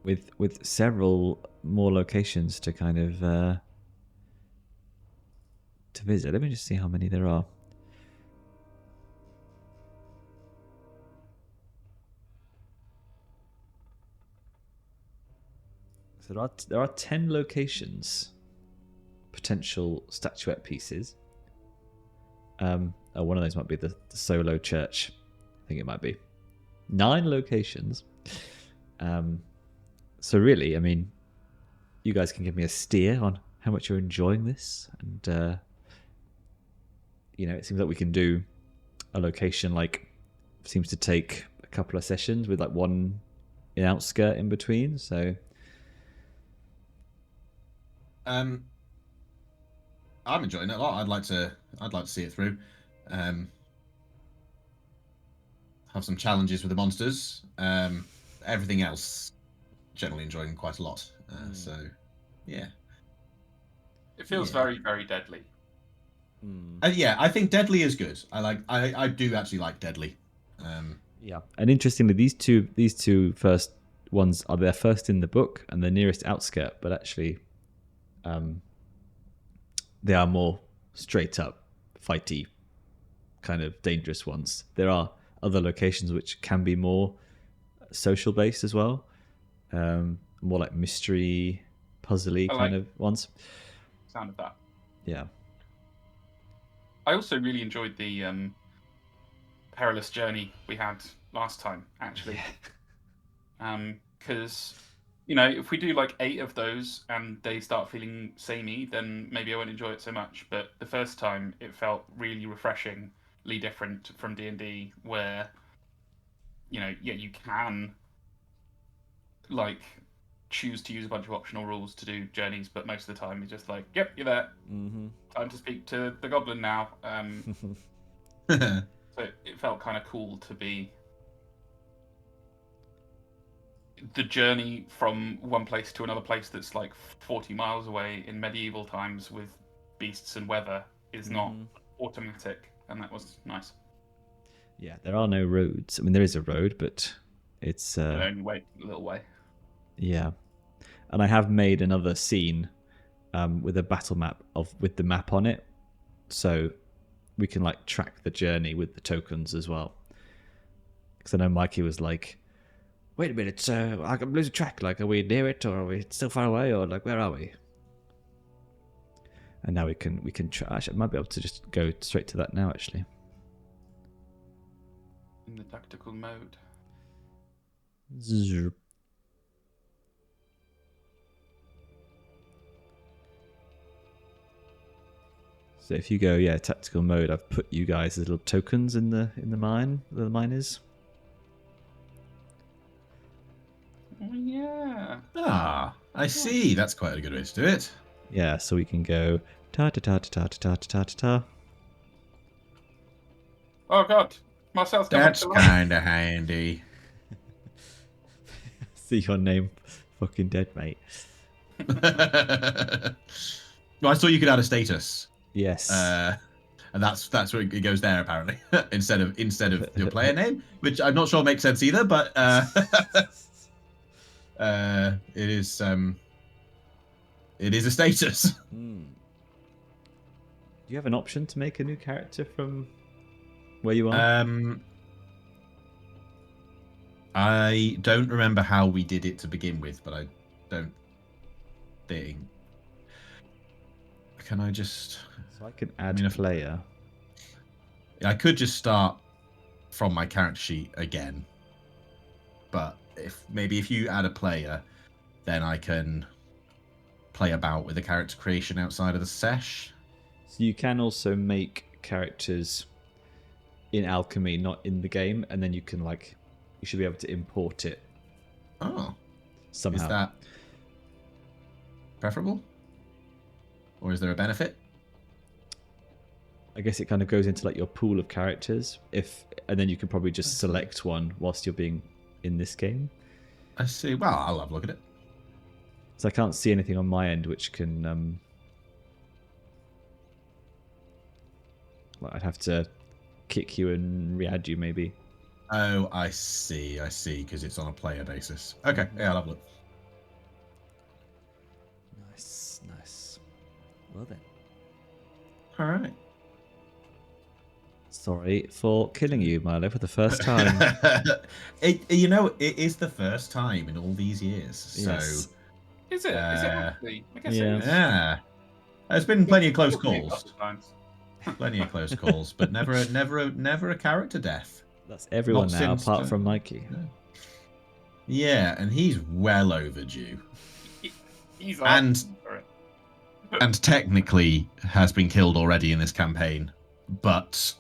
With several more locations to kind of to visit. Let me just see how many there are. So there are 10 locations, potential statuette pieces. One of those might be the solo church. I think it might be 9 locations. So really, I mean, you guys can give me a steer on how much you're enjoying this, and it seems like we can do a location like seems to take a couple of sessions with like one outskirt in between. So. I'm enjoying it a lot. I'd like to see it through. Have some challenges with the monsters. Everything else, generally enjoying quite a lot. So, yeah. It feels very, very deadly. Yeah, I think Deadly is good. I do actually like Deadly. Yeah, and interestingly, these two first ones are their first in the book and the nearest outskirt, but actually. They are more straight up fighty kind of dangerous ones. There are other locations which can be more social based as well, more like mystery puzzly kind of ones. Sound of that. Yeah, I also really enjoyed the perilous journey we had last time, actually, because if we do like 8 of those and they start feeling samey, then maybe I won't enjoy it so much. But the first time, it felt really refreshingly different from D&D, where you can like choose to use a bunch of optional rules to do journeys, but most of the time you're just like, yep, you're there. Mm-hmm. Time to speak to the goblin now. So it felt kind of cool to be the journey from one place to another place that's like 40 miles away in medieval times with beasts and weather is not automatic, and that was nice. Yeah, there are no roads. I mean, there is a road, but it's Only way, a little way. yeah. And I have made another scene with a battle map with the map on it, so we can like track the journey with the tokens as well. Because I know Mikey was like, "Wait a minute, I'm losing track. Like, are we near it, or are we still far away, or like where are we?" And now we can actually, I might be able to just go straight to that now. Actually, In the tactical mode. Zzz. So if you go, tactical mode, I've put you guys as little tokens in the mine. The mine is. Oh, yeah. Ah, I see. That's quite a good way to do it. Yeah, so we can go ta ta ta ta ta ta ta ta ta. Oh god, Marcel's coming That's to life. kind of handy. See your name, fucking dead, mate. Well, I thought you could add a status, Yes. and that's where it goes there apparently instead of your player name, which I'm not sure makes sense either. But it is a status. Do you have an option to make a new character from where you are? I don't remember how we did it to begin with, but I don't think. Can I just? So I can add a player. I could just start from my character sheet again, but if you add a player, then I can play about with the character creation outside of the sesh. So you can also make characters in alchemy, not in the game, and then you can you should be able to import it. Oh, somehow. Is that preferable, or is there a benefit? I guess it kind of goes into your pool of characters, and then you can probably just select one whilst you're being in this game. I see. Well, I'll have a look at it. So I can't see anything on my end which can. I'd have to kick you and re-add you maybe. Oh, I see, because it's on a player basis. Okay, yeah, I'll have a look. Nice. Well then. All right. Sorry for killing you, Milo, for the first time. It is the first time in all these years. So Yes. Is it? Is it actually? I guess yeah. it is. yeah, there's been plenty of close Probably a calls, couple of times. plenty of close calls, but never a character death. That's everyone Not now, since apart the- from Mikey. Yeah, and he's well overdue, He's And- asking for it. and technically has been killed already in this campaign, but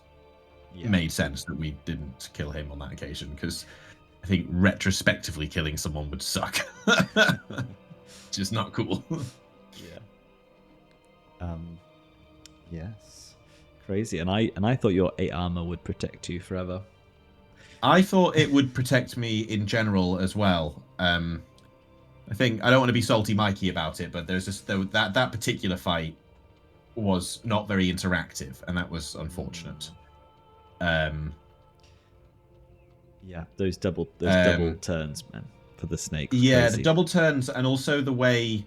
Yeah. it made sense that we didn't kill him on that occasion because I think retrospectively killing someone would suck. Just not cool. Yeah. Yes. Crazy. And I thought your 8 armor would protect you forever. I thought it would protect me in general as well. I think I don't want to be salty Mikey about it, but there's just that particular fight was not very interactive, and that was unfortunate. Yeah, those double turns, man, for the snake. Yeah, Crazy. the double turns, and also the way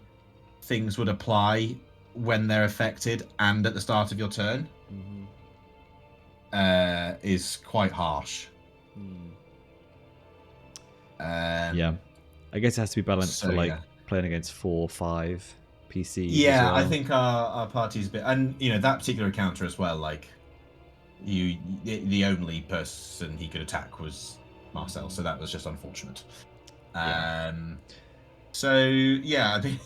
things would apply when they're affected and at the start of your turn is quite harsh. Yeah, I guess it has to be balanced so, for yeah. playing against 4 or 5 PCs. Yeah, as well. I think our party's a bit, and that particular encounter as well. The only person he could attack was Marcel, so that was just unfortunate. Yeah. So yeah, I mean,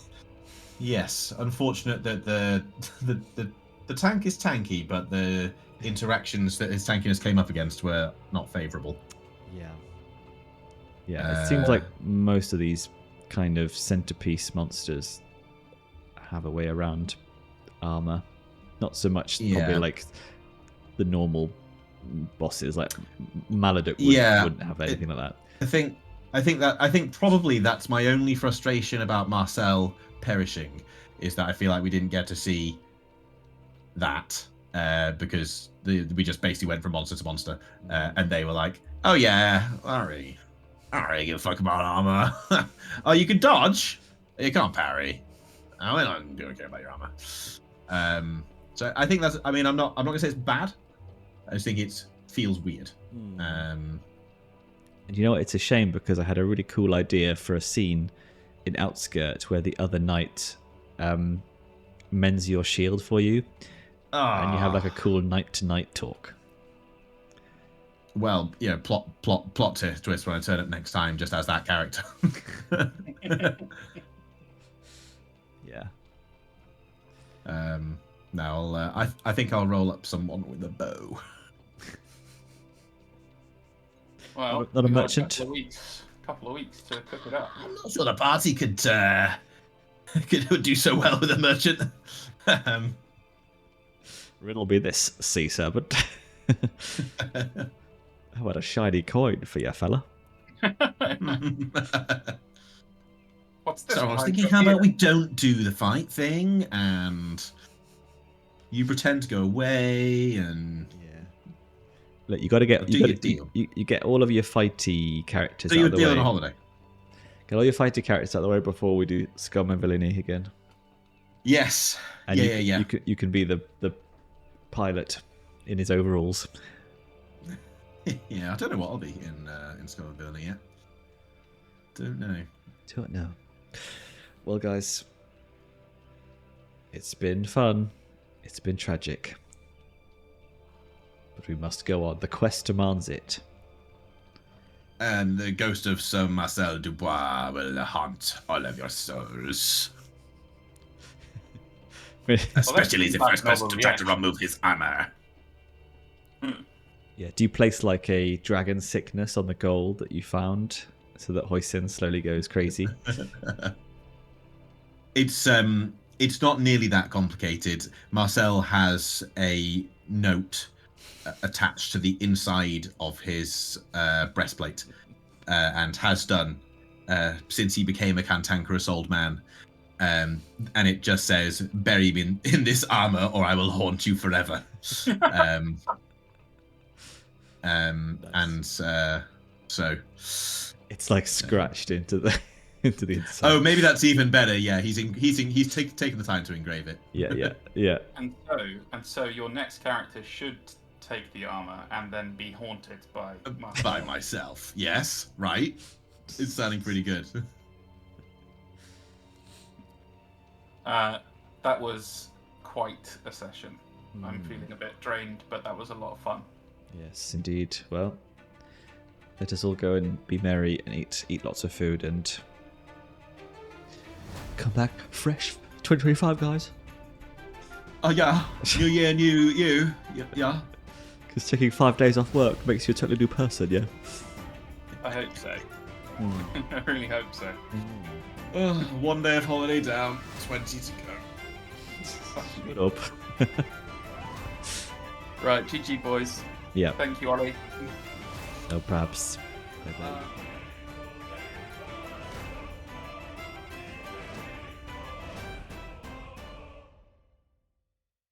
yes, unfortunate that the tank is tanky, but the interactions that his tankiness came up against were not favourable. Yeah, it seems like most of these kind of centerpiece monsters have a way around armor. Not so much probably Yeah. like the normal bosses like Maladuk wouldn't have anything like that. I think probably that's my only frustration about Marcel perishing, is that I feel like we didn't get to see that because we just basically went from monster to monster, and they were like, "Oh yeah, I don't really give a fuck about armor. Oh, you can dodge, you can't parry. Oh, I don't care about your armor." So I think that's. I mean, I'm not gonna say it's bad. I just think it feels weird. And you know what? It's a shame because I had a really cool idea for a scene in Outskirt where the other knight mends your shield for you, and you have like a cool knight-to-knight talk. Well, you know, plot twist when I turn up next time, just as that character. Yeah. No, I think I'll roll up someone with a bow. Well, Not a we've got merchant. couple of weeks to cook it up. I'm not sure the party could do so well with a merchant. Riddle be this, sea serpent. How about a shiny coin for you, fella? What's this? So I was thinking, how about we don't do the fight thing, and you pretend to go away, and Look, you got to get deal. You get all of your fighty characters So out you of would the be way. on a holiday. Get all your fighty characters out of the way before we do scum and villainy again. Yes. And Yeah. You can be the pilot in his overalls. Yeah, I don't know what I'll be in Scum and Villainy yet. Don't know. Well, guys, it's been fun. It's been tragic. But we must go on. The quest demands it. And the ghost of Sir Marcel Dubois will haunt all of your souls. Especially the first person to try to remove his armor. Yeah. Do you place like a dragon sickness on the gold that you found so that Hoisin slowly goes crazy? It's not nearly that complicated. Marcel has a note attached to the inside of his breastplate, and has done since he became a cantankerous old man. And it just says, "Bury me in this armor, or I will haunt you forever." So It's like scratched into the inside. oh, maybe that's even better. Yeah, he's taken the time to engrave it. Yeah. And so your next character should take the armor and then be haunted by Marcel. By myself. Yes, right. It's sounding pretty good. That was quite a session. I'm feeling a bit drained, but that was a lot of fun. Yes, indeed. Well, let us all go and be merry and eat lots of food and come back fresh. 2025, guys. Oh yeah, new year, new you. Yeah. Because taking 5 days off work makes you a totally new person, yeah? I hope so. I really hope so. Oh, 1 day of holiday down, 20 to go. Shut up. Right, GG boys. Yeah. Thank you, Olly. No probs. Bye-bye. Bye.